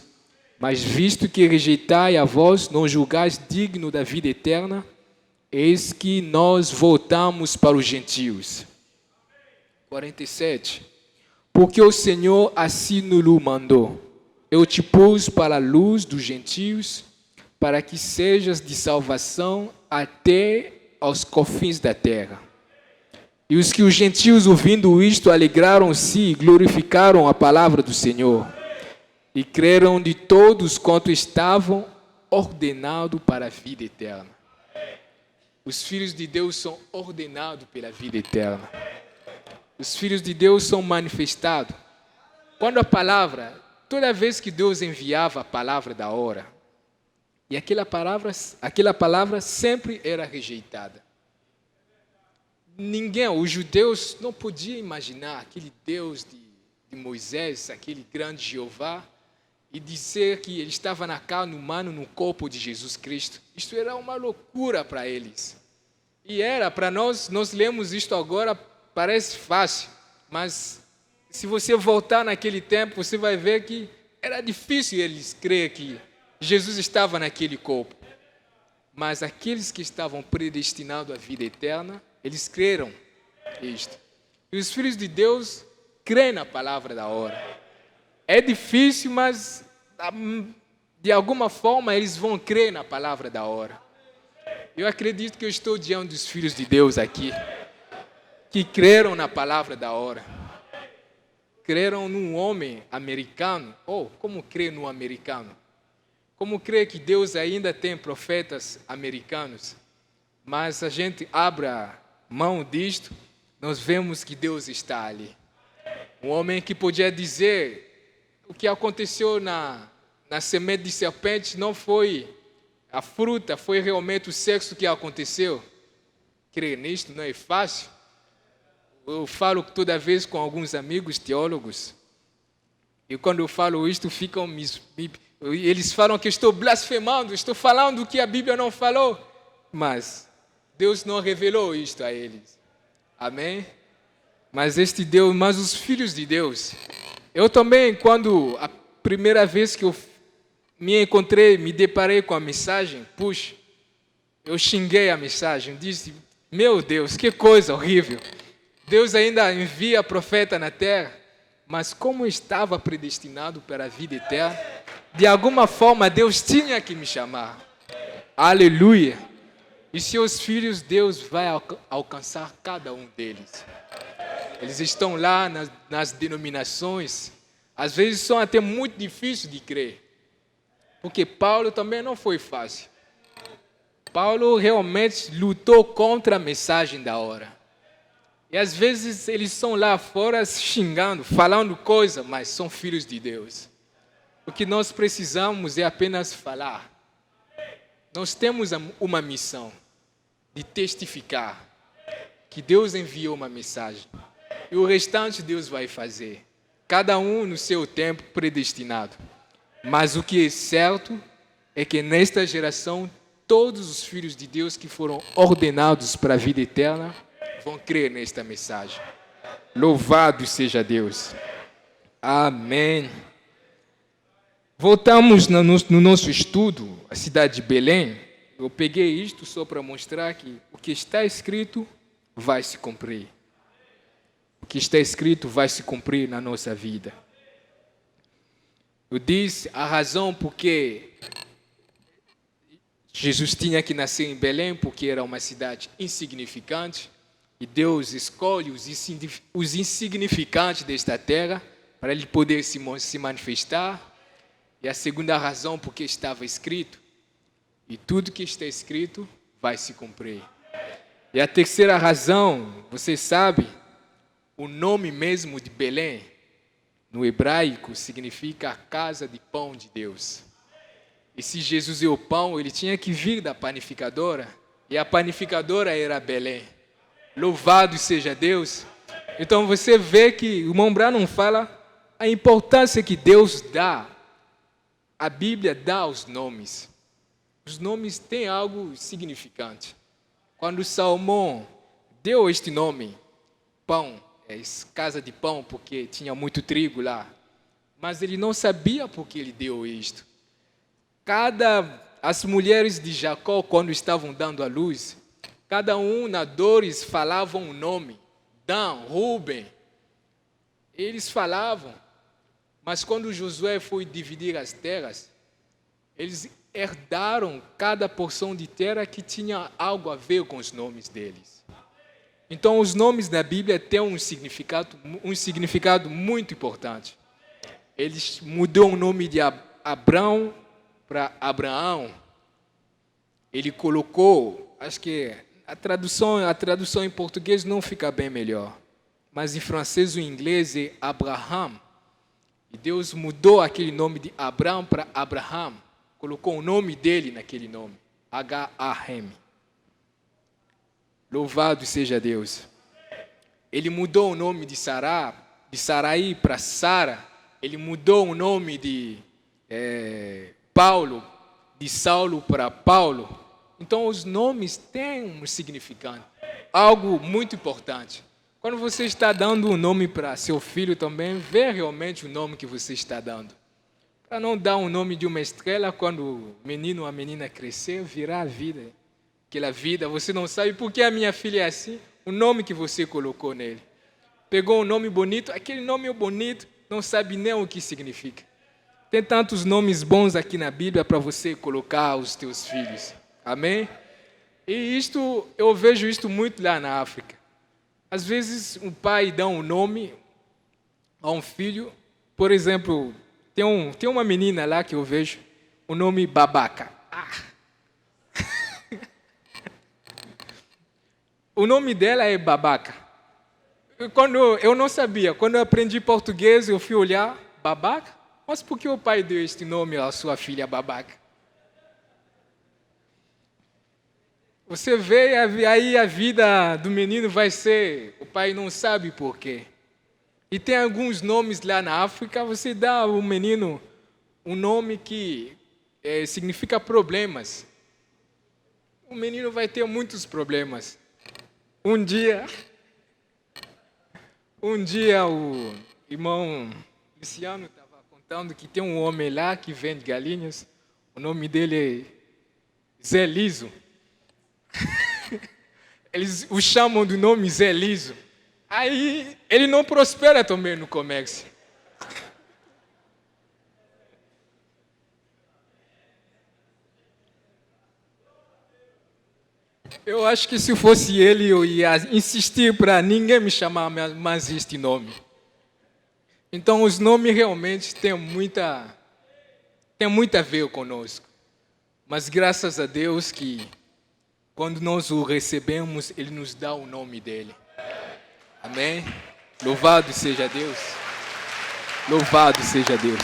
mas visto que rejeitai a vós, não julgais digno da vida eterna, eis que nós voltamos para os gentios. 47. Porque o Senhor assim nos mandou. Eu te pus para a luz dos gentios, para que sejas de salvação até aos confins da terra. E os que os gentios, ouvindo isto, alegraram-se e glorificaram a palavra do Senhor. E creram de todos quanto estavam ordenados para a vida eterna. Os filhos de Deus são ordenados pela vida eterna. Os filhos de Deus são manifestados. Quando a palavra, toda vez que Deus enviava a palavra da hora, e aquela palavra sempre era rejeitada. Ninguém, os judeus não podiam imaginar aquele Deus de Moisés, aquele grande Jeová, e dizer que ele estava na carne humana, no corpo de Jesus Cristo. Isto era uma loucura para eles. E era, para nós lemos isto agora, parece fácil, mas se você voltar naquele tempo, você vai ver que era difícil eles crer que Jesus estava naquele corpo. Mas aqueles que estavam predestinados à vida eterna, eles creram isto. E os filhos de Deus creem na palavra da hora. É difícil, mas de alguma forma eles vão crer na palavra da hora. Eu acredito que eu estou diante dos filhos de Deus aqui. que creram na palavra da hora. Creram num homem americano. Como crer num americano? Como crer que Deus ainda tem profetas americanos? Mas a gente abre a mão disto, nós vemos que Deus está ali. Um homem que podia dizer o que aconteceu na semente de serpente não foi a fruta, foi realmente o sexo que aconteceu. Crer nisto não é fácil. Eu falo toda vez com alguns amigos teólogos, e quando eu falo isto, eles falam que eu estou blasfemando, estou falando o que a Bíblia não falou, mas Deus não revelou isto a eles. Amém? Mas os filhos de Deus, eu também, quando a primeira vez que eu me deparei com a mensagem, eu xinguei a mensagem, disse, meu Deus, que coisa horrível. Deus ainda envia profeta na terra, mas como estava predestinado para a vida eterna, de alguma forma Deus tinha que me chamar. Aleluia! E seus filhos, Deus vai alcançar cada um deles. Eles estão lá nas denominações, às vezes são até muito difíceis de crer, porque Paulo também não foi fácil. Paulo realmente lutou contra a mensagem da hora. E às vezes eles estão lá fora xingando, falando coisa, mas são filhos de Deus. O que nós precisamos é apenas falar. Nós temos uma missão de testificar que Deus enviou uma mensagem. E o restante Deus vai fazer. Cada um no seu tempo predestinado. Mas o que é certo é que nesta geração, todos os filhos de Deus que foram ordenados para a vida eterna vão crer nesta mensagem. Louvado seja Deus. Amém. Voltamos no nosso estudo, a cidade de Belém. Eu peguei isto só para mostrar que o que está escrito vai se cumprir. O que está escrito vai se cumprir na nossa vida. Eu disse a razão porque Jesus tinha que nascer em Belém, porque era uma cidade insignificante. E Deus escolhe os insignificantes desta terra para Ele poder se manifestar. E a segunda razão, porque estava escrito. E tudo que está escrito vai se cumprir. E a terceira razão, você sabe, o nome mesmo de Belém, no hebraico, significa a casa de pão de Deus. E se Jesus é o pão, Ele tinha que vir da panificadora. E a panificadora era Belém. Louvado seja Deus. Então você vê que o irmão Branham fala a importância que Deus dá. A Bíblia dá os nomes. Os nomes têm algo significante. Quando Salomão deu este nome, pão, casa de pão, porque tinha muito trigo lá. Mas ele não sabia por que ele deu isto. As mulheres de Jacó, quando estavam dando à luz, cada um na dores falavam um nome. Dan, Ruben. Eles falavam. Mas quando Josué foi dividir as terras, eles herdaram cada porção de terra que tinha algo a ver com os nomes deles. Então, os nomes da Bíblia têm um significado muito importante. Eles mudou o nome de Abrão para Abraão. Ele colocou, acho que a tradução em português não fica bem melhor, mas em francês ou em inglês é Abraham. E Deus mudou aquele nome de Abrão para Abraham. Colocou o nome dele naquele nome. H-A-M. Louvado seja Deus. Ele mudou o nome de Sarai para Sara. Ele mudou o nome de Paulo, de Saulo para Paulo. Então os nomes têm um significado. Algo muito importante. Quando você está dando um nome para seu filho também, vê realmente o nome que você está dando. Para não dar um nome de uma estrela, quando o menino ou a menina crescer, virá a vida. Aquela vida, você não sabe por que a minha filha é assim, o nome que você colocou nele. Pegou um nome bonito, aquele nome é bonito, não sabe nem o que significa. Tem tantos nomes bons aqui na Bíblia para você colocar aos teus filhos. Amém? E eu vejo isto muito lá na África. Às vezes, um pai dá um nome a um filho. Por exemplo, tem uma menina lá que eu vejo, o nome Babaca. O nome dela é Babaca. Eu não sabia. Quando eu aprendi português, eu fui olhar, Babaca? Mas por que o pai deu este nome à sua filha Babaca? Você vê, aí a vida do menino vai ser, o pai não sabe por quê. E tem alguns nomes lá na África, você dá ao menino um nome que significa problemas. O menino vai ter muitos problemas. Um dia o irmão Luciano estava contando que tem um homem lá que vende galinhas. O nome dele é Zé Liso. Eles o chamam do nome Zé Liso. Aí ele não prospera também no comércio. Eu acho que se fosse ele, eu ia insistir para ninguém me chamar mais este nome. Então, os nomes realmente têm muito a ver conosco. Mas graças a Deus que, quando nós o recebemos, Ele nos dá o nome dEle. Amém? Louvado seja Deus. Louvado seja Deus.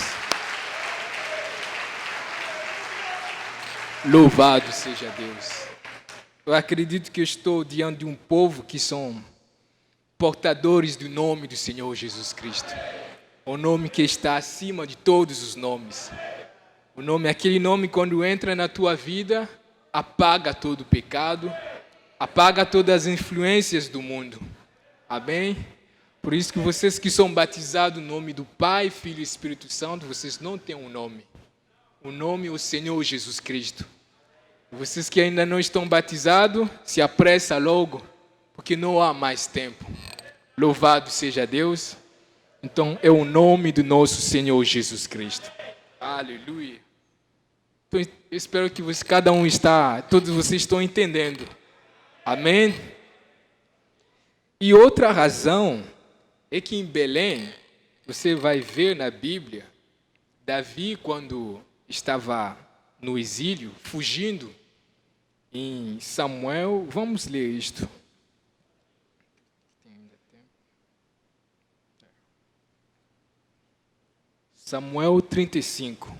Louvado seja Deus. Eu acredito que eu estou diante de um povo que são portadores do nome do Senhor Jesus Cristo. O nome que está acima de todos os nomes. O nome, aquele nome, quando entra na tua vida, apaga todo o pecado, apaga todas as influências do mundo. Amém? Por isso que vocês que são batizados no nome do Pai, Filho e Espírito Santo, vocês não têm um nome. O nome é o Senhor Jesus Cristo. Vocês que ainda não estão batizados, se apressa logo, porque não há mais tempo. Louvado seja Deus. Então, é o nome do nosso Senhor Jesus Cristo. Aleluia. Então, eu espero que todos vocês estão entendendo. Amém? E outra razão é que em Belém, você vai ver na Bíblia, Davi, quando estava no exílio, fugindo, em Samuel, vamos ler isto. Samuel 35.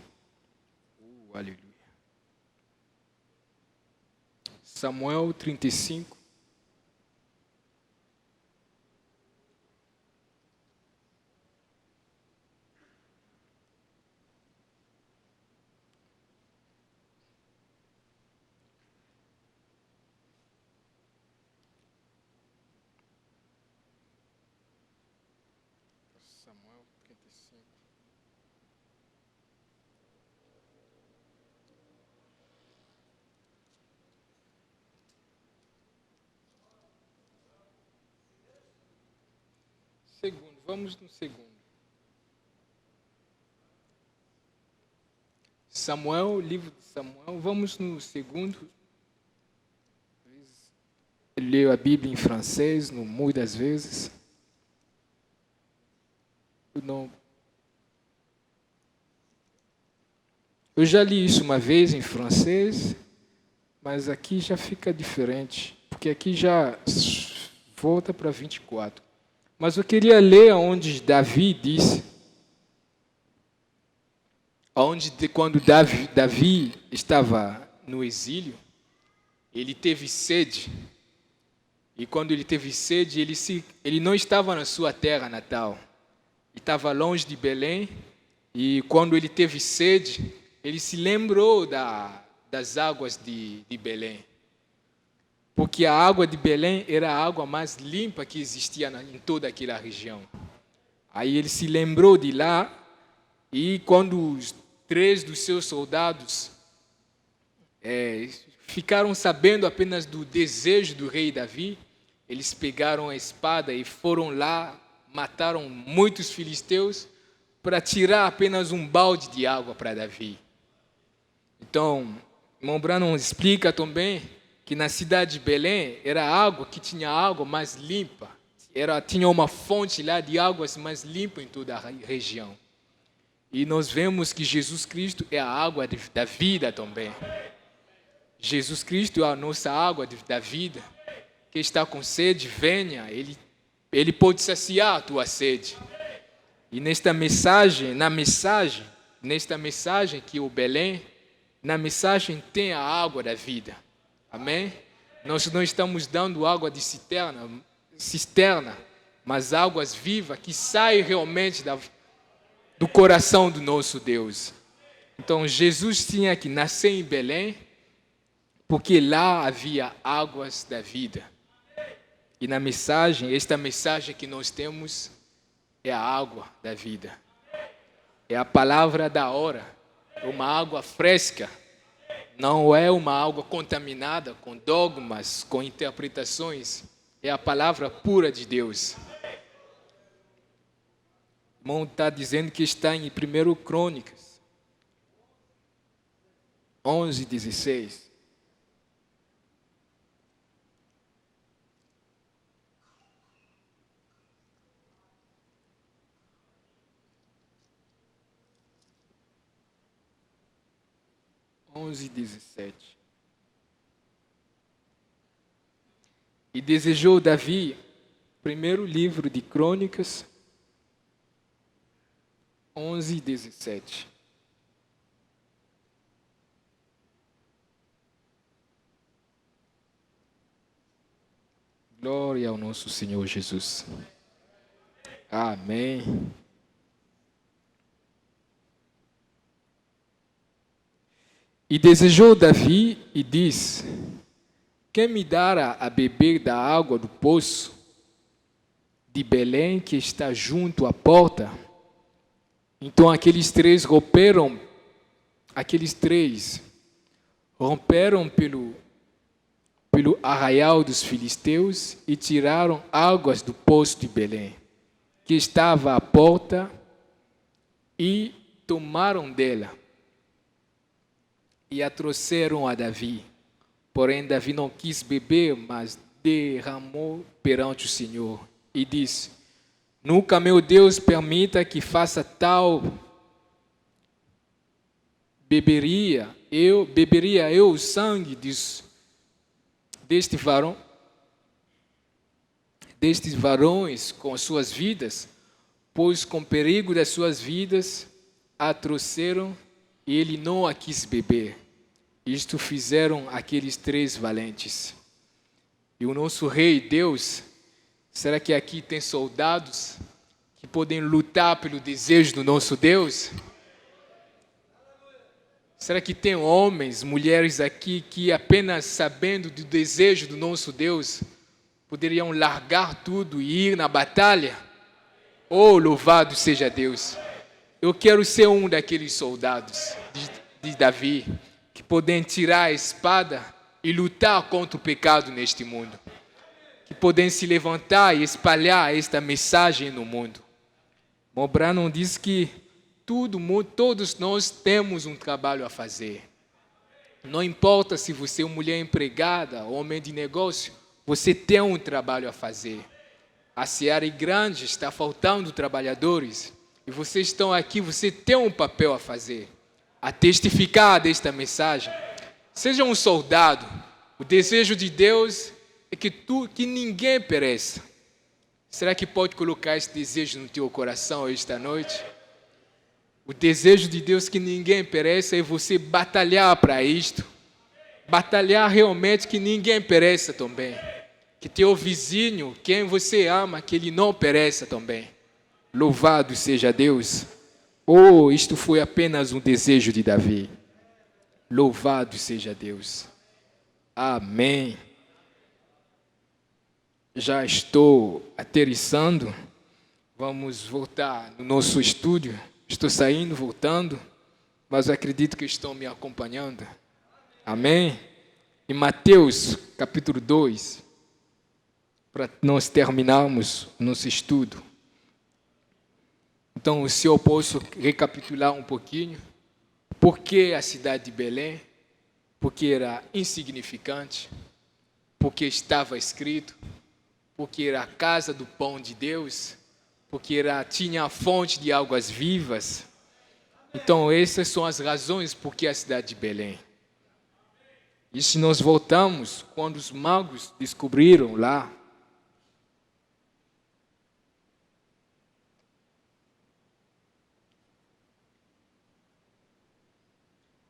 Aleluia. Samuel 35. Samuel 35. Segundo, vamos no segundo. Samuel, livro de Samuel, vamos no segundo. Eu leio a Bíblia em francês, não muda às vezes. Eu já li isso uma vez em francês, mas aqui já fica diferente, porque aqui já volta para 24. Mas eu queria ler onde Davi disse, quando Davi estava no exílio, ele teve sede. E quando ele teve sede, ele não estava na sua terra natal. Estava longe de Belém. E quando ele teve sede, ele se lembrou das águas de Belém. Porque a água de Belém era a água mais limpa que existia em toda aquela região. Aí ele se lembrou de lá, e quando os 3 dos seus soldados ficaram sabendo apenas do desejo do rei Davi, eles pegaram a espada e foram lá, mataram muitos filisteus para tirar apenas um balde de água para Davi. Então, irmão Branham explica também que na cidade de Belém era a água que tinha a água mais limpa. tinha uma fonte lá de águas mais limpas em toda a região. E nós vemos que Jesus Cristo é a água da vida também. Jesus Cristo é a nossa água da vida. Quem está com sede, venha, ele pode saciar a tua sede. E nesta mensagem que o Belém, na mensagem tem a água da vida. Amém? Nós não estamos dando água de cisterna, mas águas vivas que saem realmente do coração do nosso Deus. Então Jesus tinha que nascer em Belém, porque lá havia águas da vida. E na mensagem, esta mensagem que nós temos é a água da vida. É a palavra da hora, é uma água fresca. Não é uma água contaminada com dogmas, com interpretações. É a palavra pura de Deus. O irmão está dizendo que está em 1 Crônicas 11:16. E desejou Davi, primeiro livro de Crônicas, 11:17. Glória ao nosso Senhor Jesus. Amém. E desejou Davi e diz: quem me dará a beber da água do poço de Belém que está junto à porta? Então aqueles três romperam pelo arraial dos filisteus e tiraram águas do poço de Belém, que estava à porta, e tomaram dela e a trouxeram a Davi. Porém, Davi não quis beber, mas derramou perante o Senhor e disse: nunca, meu Deus, permita que faça tal. Beberia eu o sangue destes varões com as suas vidas, pois com perigo das suas vidas a trouxeram e ele não a quis beber. Isto fizeram aqueles três valentes. E o nosso rei Deus, será que aqui tem soldados que podem lutar pelo desejo do nosso Deus? Será que tem homens, mulheres aqui que apenas sabendo do desejo do nosso Deus poderiam largar tudo e ir na batalha? Oh, louvado seja Deus! Eu quero ser um daqueles soldados de Davi que podem tirar a espada e lutar contra o pecado neste mundo, que podem se levantar e espalhar esta mensagem no mundo. Mo Branham diz que todos nós temos um trabalho a fazer. Não importa se você é uma mulher empregada, homem de negócio, você tem um trabalho a fazer. A seara é grande, está faltando trabalhadores, e vocês estão aqui, você tem um papel a fazer, a testificar desta mensagem. Seja um soldado. O desejo de Deus é que ninguém pereça. Será que pode colocar esse desejo no teu coração esta noite? O desejo de Deus que ninguém pereça é você batalhar para isto. Batalhar realmente que ninguém pereça também. Que teu vizinho, quem você ama, que ele não pereça também. Louvado seja Deus. Oh, isto foi apenas um desejo de Davi. Louvado seja Deus. Amém. Já estou aterrissando. Vamos voltar no nosso estúdio. Estou saindo, voltando, mas acredito que estão me acompanhando. Amém? Em Mateus, capítulo 2, para nós terminarmos nosso estudo. Então, se eu posso recapitular um pouquinho, por que a cidade de Belém? Porque era insignificante, porque estava escrito, porque era a casa do pão de Deus, porque tinha a fonte de águas vivas. Então, essas são as razões por que a cidade de Belém. E se nós voltamos, quando os magos descobriram lá,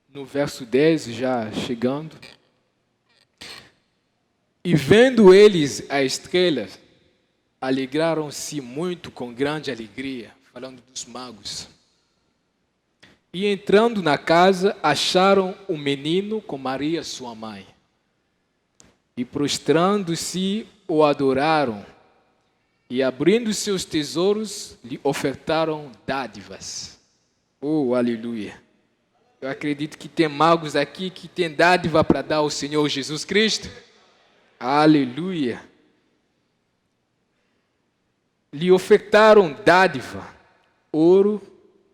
no verso 10, já chegando, e vendo eles a estrela, alegraram-se muito com grande alegria, falando dos magos. E entrando na casa, acharam o menino com Maria, sua mãe. E prostrando-se, o adoraram. E abrindo seus tesouros, lhe ofertaram dádivas. Oh, aleluia! Eu acredito que tem magos aqui que tem dádiva para dar ao Senhor Jesus Cristo. Aleluia! Lhe ofertaram dádiva, ouro,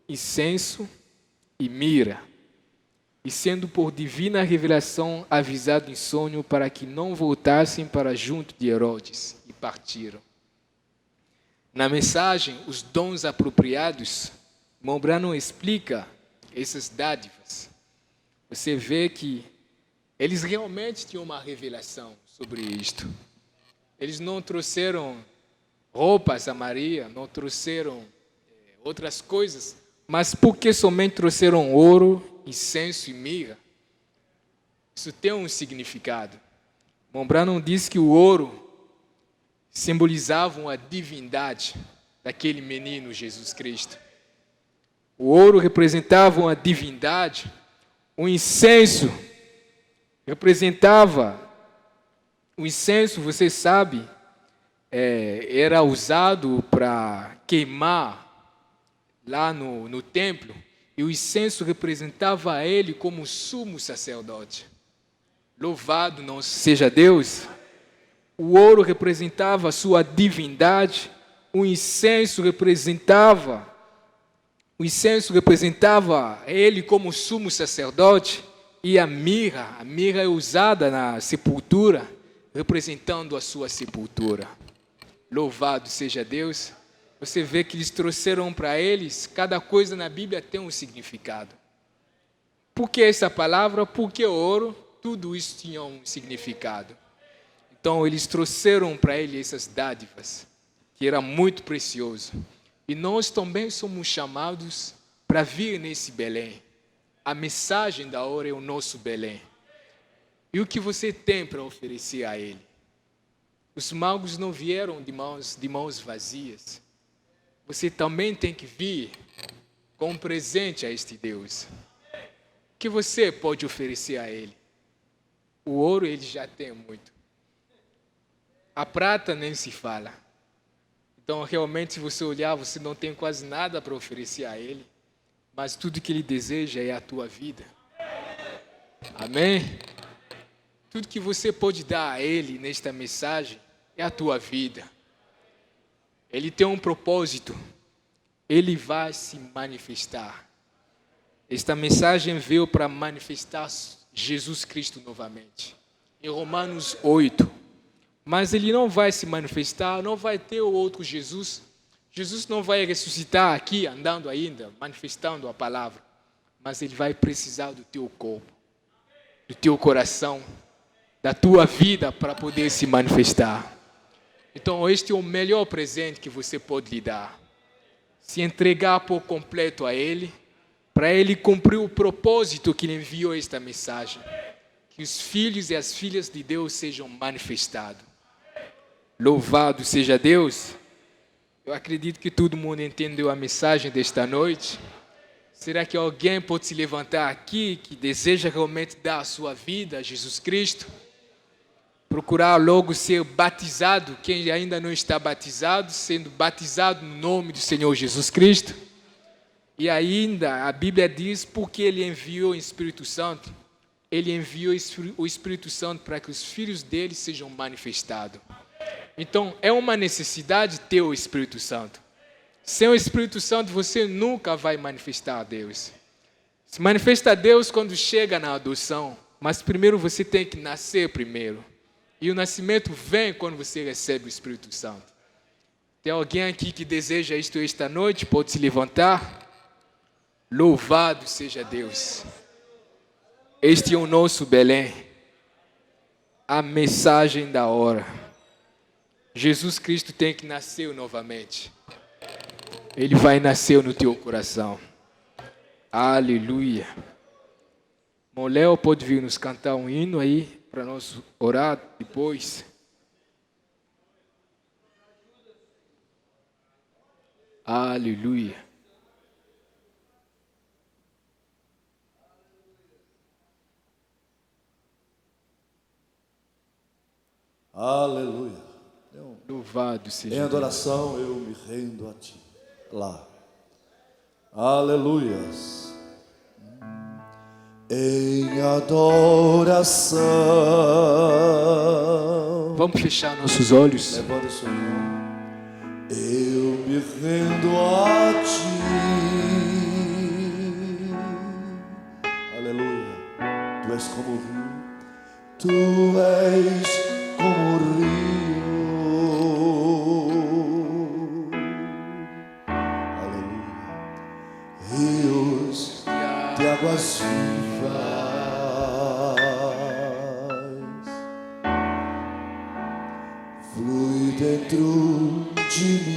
incenso e mira, e sendo por divina revelação avisado em sonho para que não voltassem para junto de Herodes, e partiram. Na mensagem, os dons apropriados, irmão Branham explica essas dádivas. Você vê que eles realmente tinham uma revelação sobre isto. Eles não trouxeram roupas a Maria, não trouxeram outras coisas, mas porque somente trouxeram ouro, incenso e mirra? Isso tem um significado. Irmão Branham diz que o ouro simbolizava a divindade daquele menino Jesus Cristo. O ouro representava a divindade, o incenso representava, o incenso, você sabe, era usado para queimar lá no templo, e o incenso representava ele como sumo sacerdote. Louvado não seja Deus! O ouro representava a sua divindade, o incenso representava ele como sumo sacerdote, e a mirra é usada na sepultura, representando a sua sepultura. Louvado seja Deus! Você vê que eles trouxeram para eles, cada coisa na Bíblia tem um significado. Por que essa palavra? Porque o ouro, tudo isso tinha um significado. Então eles trouxeram para ele essas dádivas, que era muito precioso. E nós também somos chamados para vir nesse Belém. A mensagem da hora é o nosso Belém. E o que você tem para oferecer a ele? Os magos não vieram de mãos vazias. Você também tem que vir com um presente a este Deus. O que você pode oferecer a ele? O ouro ele já tem muito. A prata nem se fala. Então, realmente, se você olhar, você não tem quase nada para oferecer a ele. Mas tudo que ele deseja é a tua vida. Amém? Tudo que você pode dar a ele nesta mensagem é a tua vida. Ele tem um propósito. Ele vai se manifestar. Esta mensagem veio para manifestar Jesus Cristo novamente. Em Romanos 8. Mas ele não vai se manifestar, não vai ter o outro Jesus. Jesus não vai ressuscitar aqui, andando ainda, manifestando a palavra. Mas ele vai precisar do teu corpo, do teu coração, da tua vida para poder se manifestar. Então, este é o melhor presente que você pode lhe dar. Se entregar por completo a Ele, para Ele cumprir o propósito que Ele enviou esta mensagem. Que os filhos e as filhas de Deus sejam manifestados. Louvado seja Deus! Eu acredito que todo mundo entendeu a mensagem desta noite. Será que alguém pode se levantar aqui que deseja realmente dar a sua vida a Jesus Cristo? Procurar logo ser batizado, quem ainda não está batizado, sendo batizado no nome do Senhor Jesus Cristo. E ainda a Bíblia diz porque Ele enviou o Espírito Santo. Ele enviou o Espírito Santo para que os filhos dele sejam manifestados. Então é uma necessidade ter o Espírito Santo. Sem o Espírito Santo você nunca vai manifestar a Deus. Se manifesta a Deus quando chega na adoção, mas primeiro você tem que nascer primeiro. E o nascimento vem quando você recebe o Espírito Santo. Tem alguém aqui que deseja isto esta noite? Pode se levantar. Louvado seja Deus. Este é o nosso Belém. A mensagem da hora. Jesus Cristo tem que nascer novamente. Ele vai nascer no teu coração. Aleluia. O Léo pode vir nos cantar um hino aí para nós orar depois. Aleluia. Aleluia. Louvado seja Em Deus. adoração eu me rendo a ti. Lá. Aleluias. Em adoração. Vamos fechar nossos olhos. Levanta o Senhor. Eu me rendo a ti. Aleluia. Tu és como o rio. Tu és como o rio. Aleluia. Rios de águas vivas flui dentro de mim.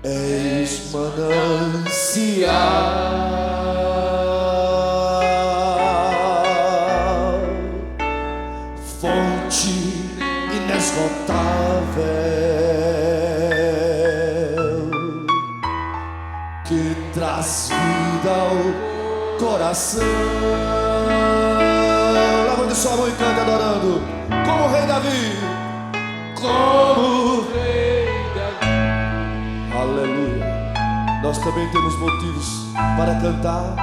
És manancial, fonte inesgotável, que traz vida ao coração. Levante sua mão e cante adorando, como o rei Davi, como o rei Davi. Aleluia. Nós também temos motivos para cantar.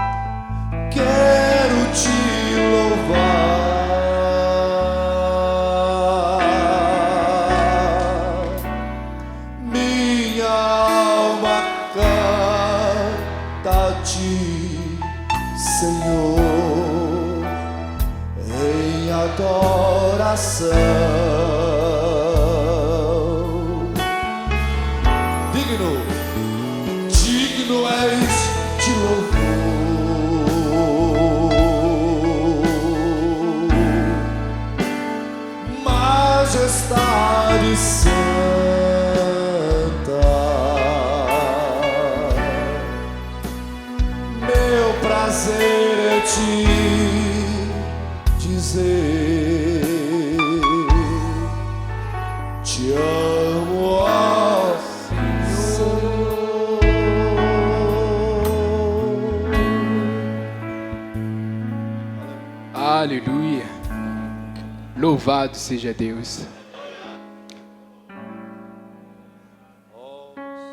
Quero te louvar, minha alma canta a ti, Senhor, em adoração. Digno és de louvor, majestade santa. Meu prazer é te dizer, te amo, ó Senhor. Aleluia. Louvado seja Deus.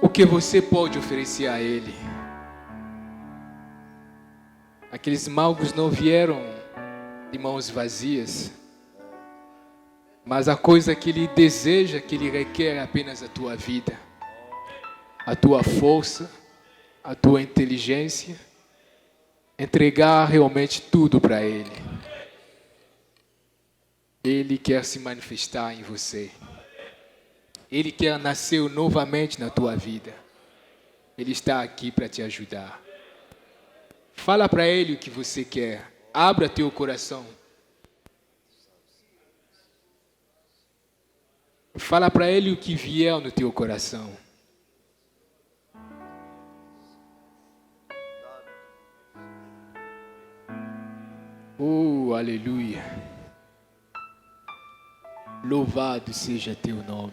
O que você pode oferecer a Ele? Aqueles magos não vieram de mãos vazias, mas a coisa que Ele deseja, que Ele requer é apenas a tua vida, a tua força, a tua inteligência, entregar realmente tudo para Ele. Ele quer se manifestar em você. Ele quer nascer novamente na tua vida. Ele está aqui para te ajudar. Fala para Ele o que você quer. Abra teu coração. Fala para Ele o que vier no teu coração. Oh, aleluia. Louvado seja teu nome.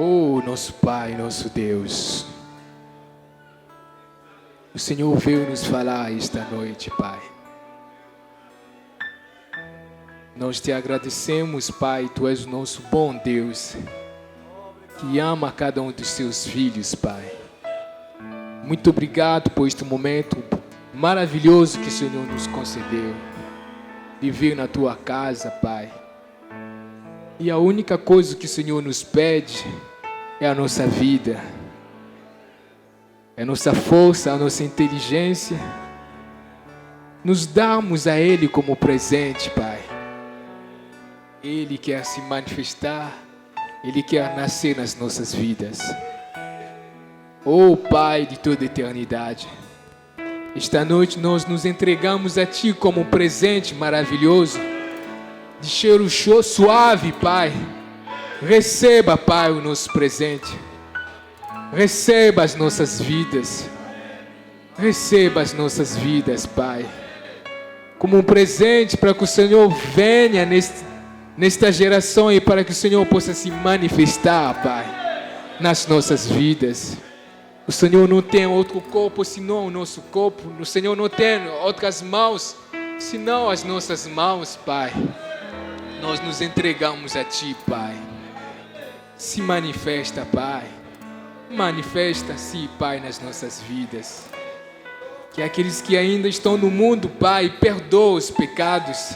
Oh, nosso Pai, nosso Deus, o Senhor veio nos falar esta noite, Pai. Nós te agradecemos, Pai, Tu és o nosso bom Deus, que ama cada um dos Seus filhos, Pai. Muito obrigado por este momento maravilhoso que o Senhor nos concedeu, de vir na Tua casa, Pai. E a única coisa que o Senhor nos pede é a nossa vida, é a nossa força, a nossa inteligência. Nos damos a Ele como presente, Pai. Ele quer se manifestar, Ele quer nascer nas nossas vidas. Oh Pai de toda a eternidade, esta noite nós nos entregamos a Ti como um presente maravilhoso, de cheiro suave, Pai. Receba, Pai, o nosso presente. Receba as nossas vidas. Receba as nossas vidas, Pai, como um presente para que o Senhor venha nesta geração e para que o Senhor possa se manifestar, Pai, nas nossas vidas. O Senhor não tem outro corpo senão o nosso corpo. O Senhor não tem outras mãos senão as nossas mãos, Pai. Nós nos entregamos a Ti, Pai. Se manifesta, Pai. Manifesta-se, Pai, nas nossas vidas. Que aqueles que ainda estão no mundo, Pai, perdoa os pecados.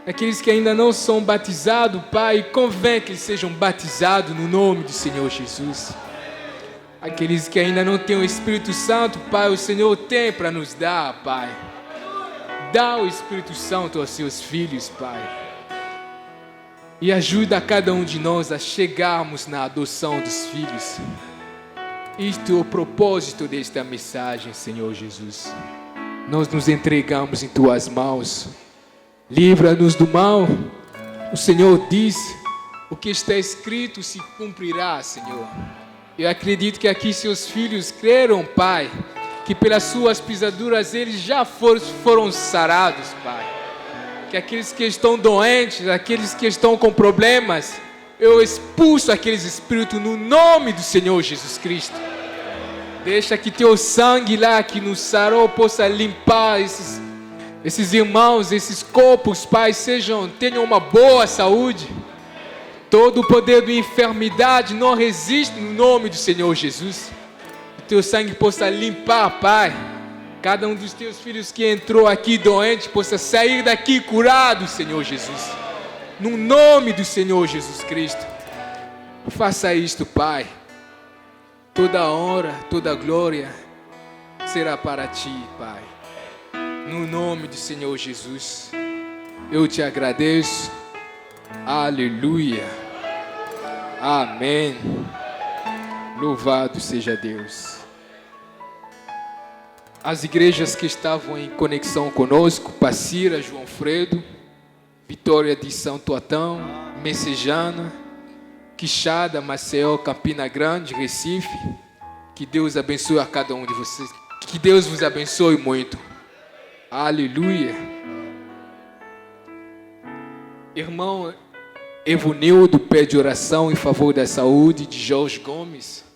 Aqueles que ainda não são batizados, Pai, convém que eles sejam batizados no nome do Senhor Jesus. Aqueles que ainda não têm o Espírito Santo, Pai, o Senhor tem para nos dar, Pai. Dá o Espírito Santo aos Seus filhos, Pai. E ajuda a cada um de nós a chegarmos na adoção dos filhos. Isto é o propósito desta mensagem, Senhor Jesus. Nós nos entregamos em Tuas mãos. Livra-nos do mal. O Senhor diz: o que está escrito se cumprirá, Senhor. Eu acredito que aqui Seus filhos creram, Pai, que pelas Suas pisaduras eles já foram sarados, Pai. Que aqueles que estão doentes, aqueles que estão com problemas, eu expulso aqueles espíritos no nome do Senhor Jesus Cristo. Deixa que Teu sangue lá que nos sarou possa limpar esses irmãos, esses corpos, Pai, tenham uma boa saúde. Todo o poder da enfermidade não resiste no nome do Senhor Jesus. Que Teu sangue possa limpar, Pai. Cada um dos Teus filhos que entrou aqui doente possa sair daqui curado, Senhor Jesus. No nome do Senhor Jesus Cristo. Faça isto, Pai. Toda a honra, toda a glória será para Ti, Pai. No nome do Senhor Jesus. Eu Te agradeço. Aleluia. Amém. Louvado seja Deus. As igrejas que estavam em conexão conosco: Passira, João Fredo, Vitória de Santo Antão, Messejana, Quixada, Maceió, Campina Grande, Recife. Que Deus abençoe a cada um de vocês. Que Deus vos abençoe muito. Aleluia. Irmão Evonildo pede oração em favor da saúde de Jorge Gomes.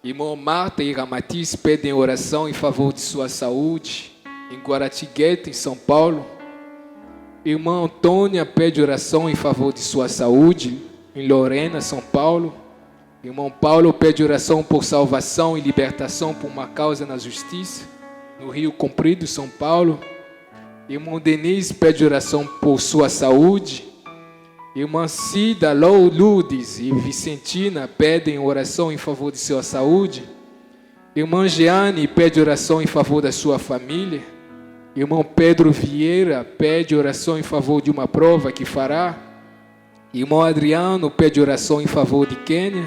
Irmão Marta e Ramatiz pedem oração em favor de sua saúde em Guaratingueta, em São Paulo. Irmã Antônia pede oração em favor de sua saúde em Lorena, São Paulo. Irmão Paulo pede oração por salvação e libertação por uma causa na justiça, no Rio Comprido, São Paulo. Irmão Denise pede oração por sua saúde. Irmã Cida, Lourdes e Vicentina pedem oração em favor de sua saúde. Irmã Jeane pede oração em favor da sua família. Irmão Pedro Vieira pede oração em favor de uma prova que fará. Irmão Adriano pede oração em favor de Quênia.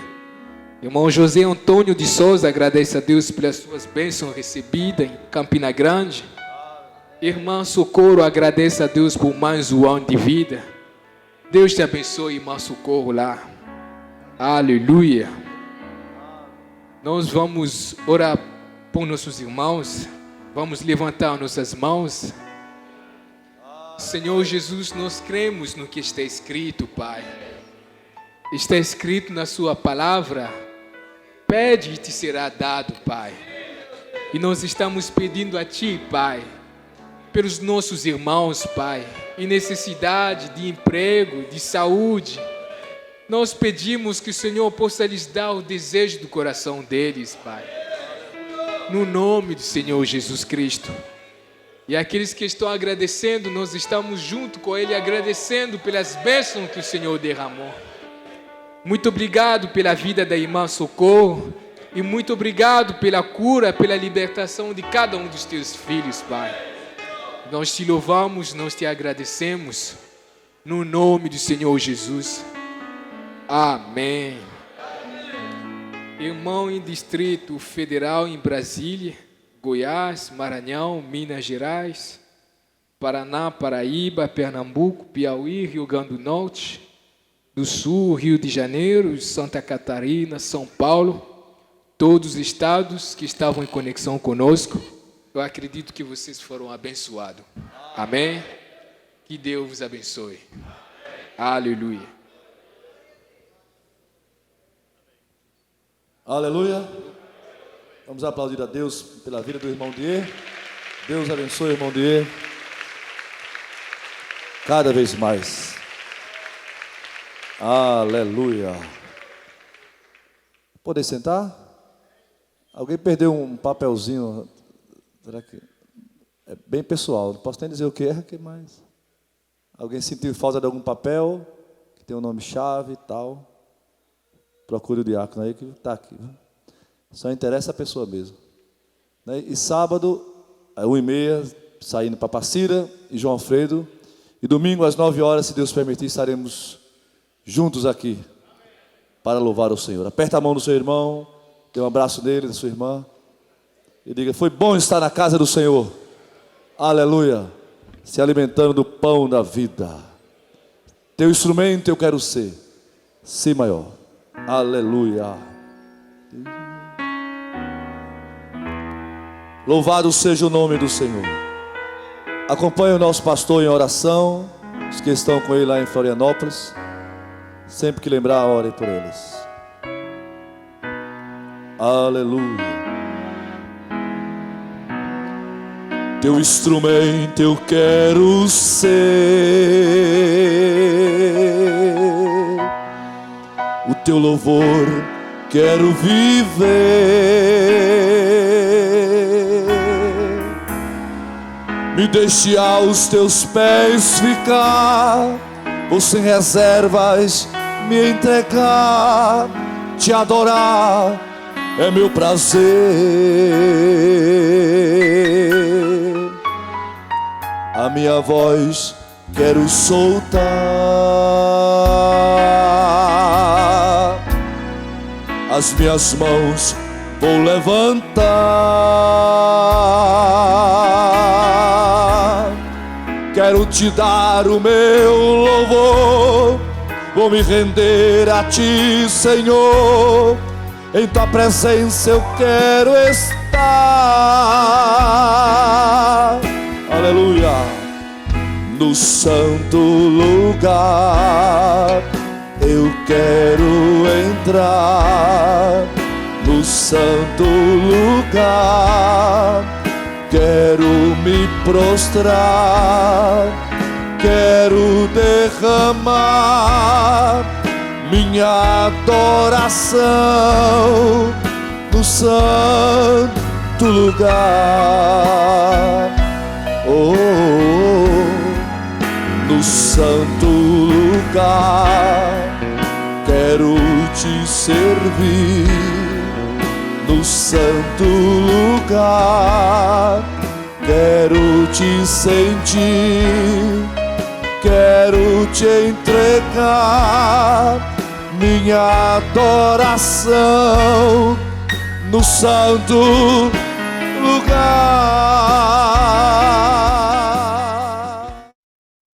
Irmão José Antônio de Souza agradece a Deus pelas suas bênçãos recebidas em Campina Grande. Irmã Socorro agradece a Deus por mais um ano de vida. Deus te abençoe, irmã Socorro lá. Aleluia. Nós vamos orar por nossos irmãos. Vamos levantar nossas mãos. Senhor Jesus, nós cremos no que está escrito, Pai. Está escrito na sua palavra: pede e te será dado, Pai. E nós estamos pedindo a Ti, Pai, pelos nossos irmãos, Pai, em necessidade de emprego, de saúde. Nós pedimos que o Senhor possa lhes dar o desejo do coração deles, Pai. No nome do Senhor Jesus Cristo. E aqueles que estão agradecendo, nós estamos junto com Ele agradecendo pelas bênçãos que o Senhor derramou. Muito obrigado pela vida da irmã Socorro. E muito obrigado pela cura, pela libertação de cada um dos teus filhos, Pai. Nós te louvamos, nós te agradecemos. No nome do Senhor Jesus. Amém. Irmão em Distrito Federal em Brasília, Goiás, Maranhão, Minas Gerais, Paraná, Paraíba, Pernambuco, Piauí, Rio Grande do Norte, do Sul, Rio de Janeiro, Santa Catarina, São Paulo, todos os estados que estavam em conexão conosco, eu acredito que vocês foram abençoados. Amém? Que Deus vos abençoe. Aleluia. Aleluia. Vamos aplaudir a Deus pela vida do irmão Dier. Deus abençoe o irmão Dier cada vez mais. Aleluia. Podem sentar? Alguém perdeu um papelzinho? Será que é bem pessoal? Não posso nem dizer o que é, mas alguém sentiu falta de algum papel que tem um nome-chave e tal? Procure o diácono aí que está aqui. Só interessa a pessoa mesmo. E sábado, às 1h30, saindo para Passira e João Alfredo. E domingo, às 9h, se Deus permitir, estaremos juntos aqui para louvar o Senhor. Aperta a mão do seu irmão, dê um abraço nele, da sua irmã. E diga: foi bom estar na casa do Senhor. Aleluia. Se alimentando do pão da vida. Teu instrumento eu quero ser. Si maior. Aleluia. Louvado seja o nome do Senhor. Acompanhe o nosso pastor em oração. Os que estão com ele lá em Florianópolis, sempre que lembrar, ore por eles. Aleluia. Teu instrumento eu quero ser, o teu louvor quero viver. Me deixe aos teus pés ficar, ou sem reservas me entregar. Te adorar é meu prazer. A minha voz quero soltar, as minhas mãos vou levantar. Quero te dar o meu louvor, vou me render a ti, Senhor. Em tua presença eu quero estar. Aleluia. No santo lugar eu quero entrar. No santo lugar quero me prostrar. Quero derramar minha adoração no santo lugar. Oh, no santo lugar quero te servir. No santo lugar quero te sentir. Quero te entregar minha adoração no santo lugar.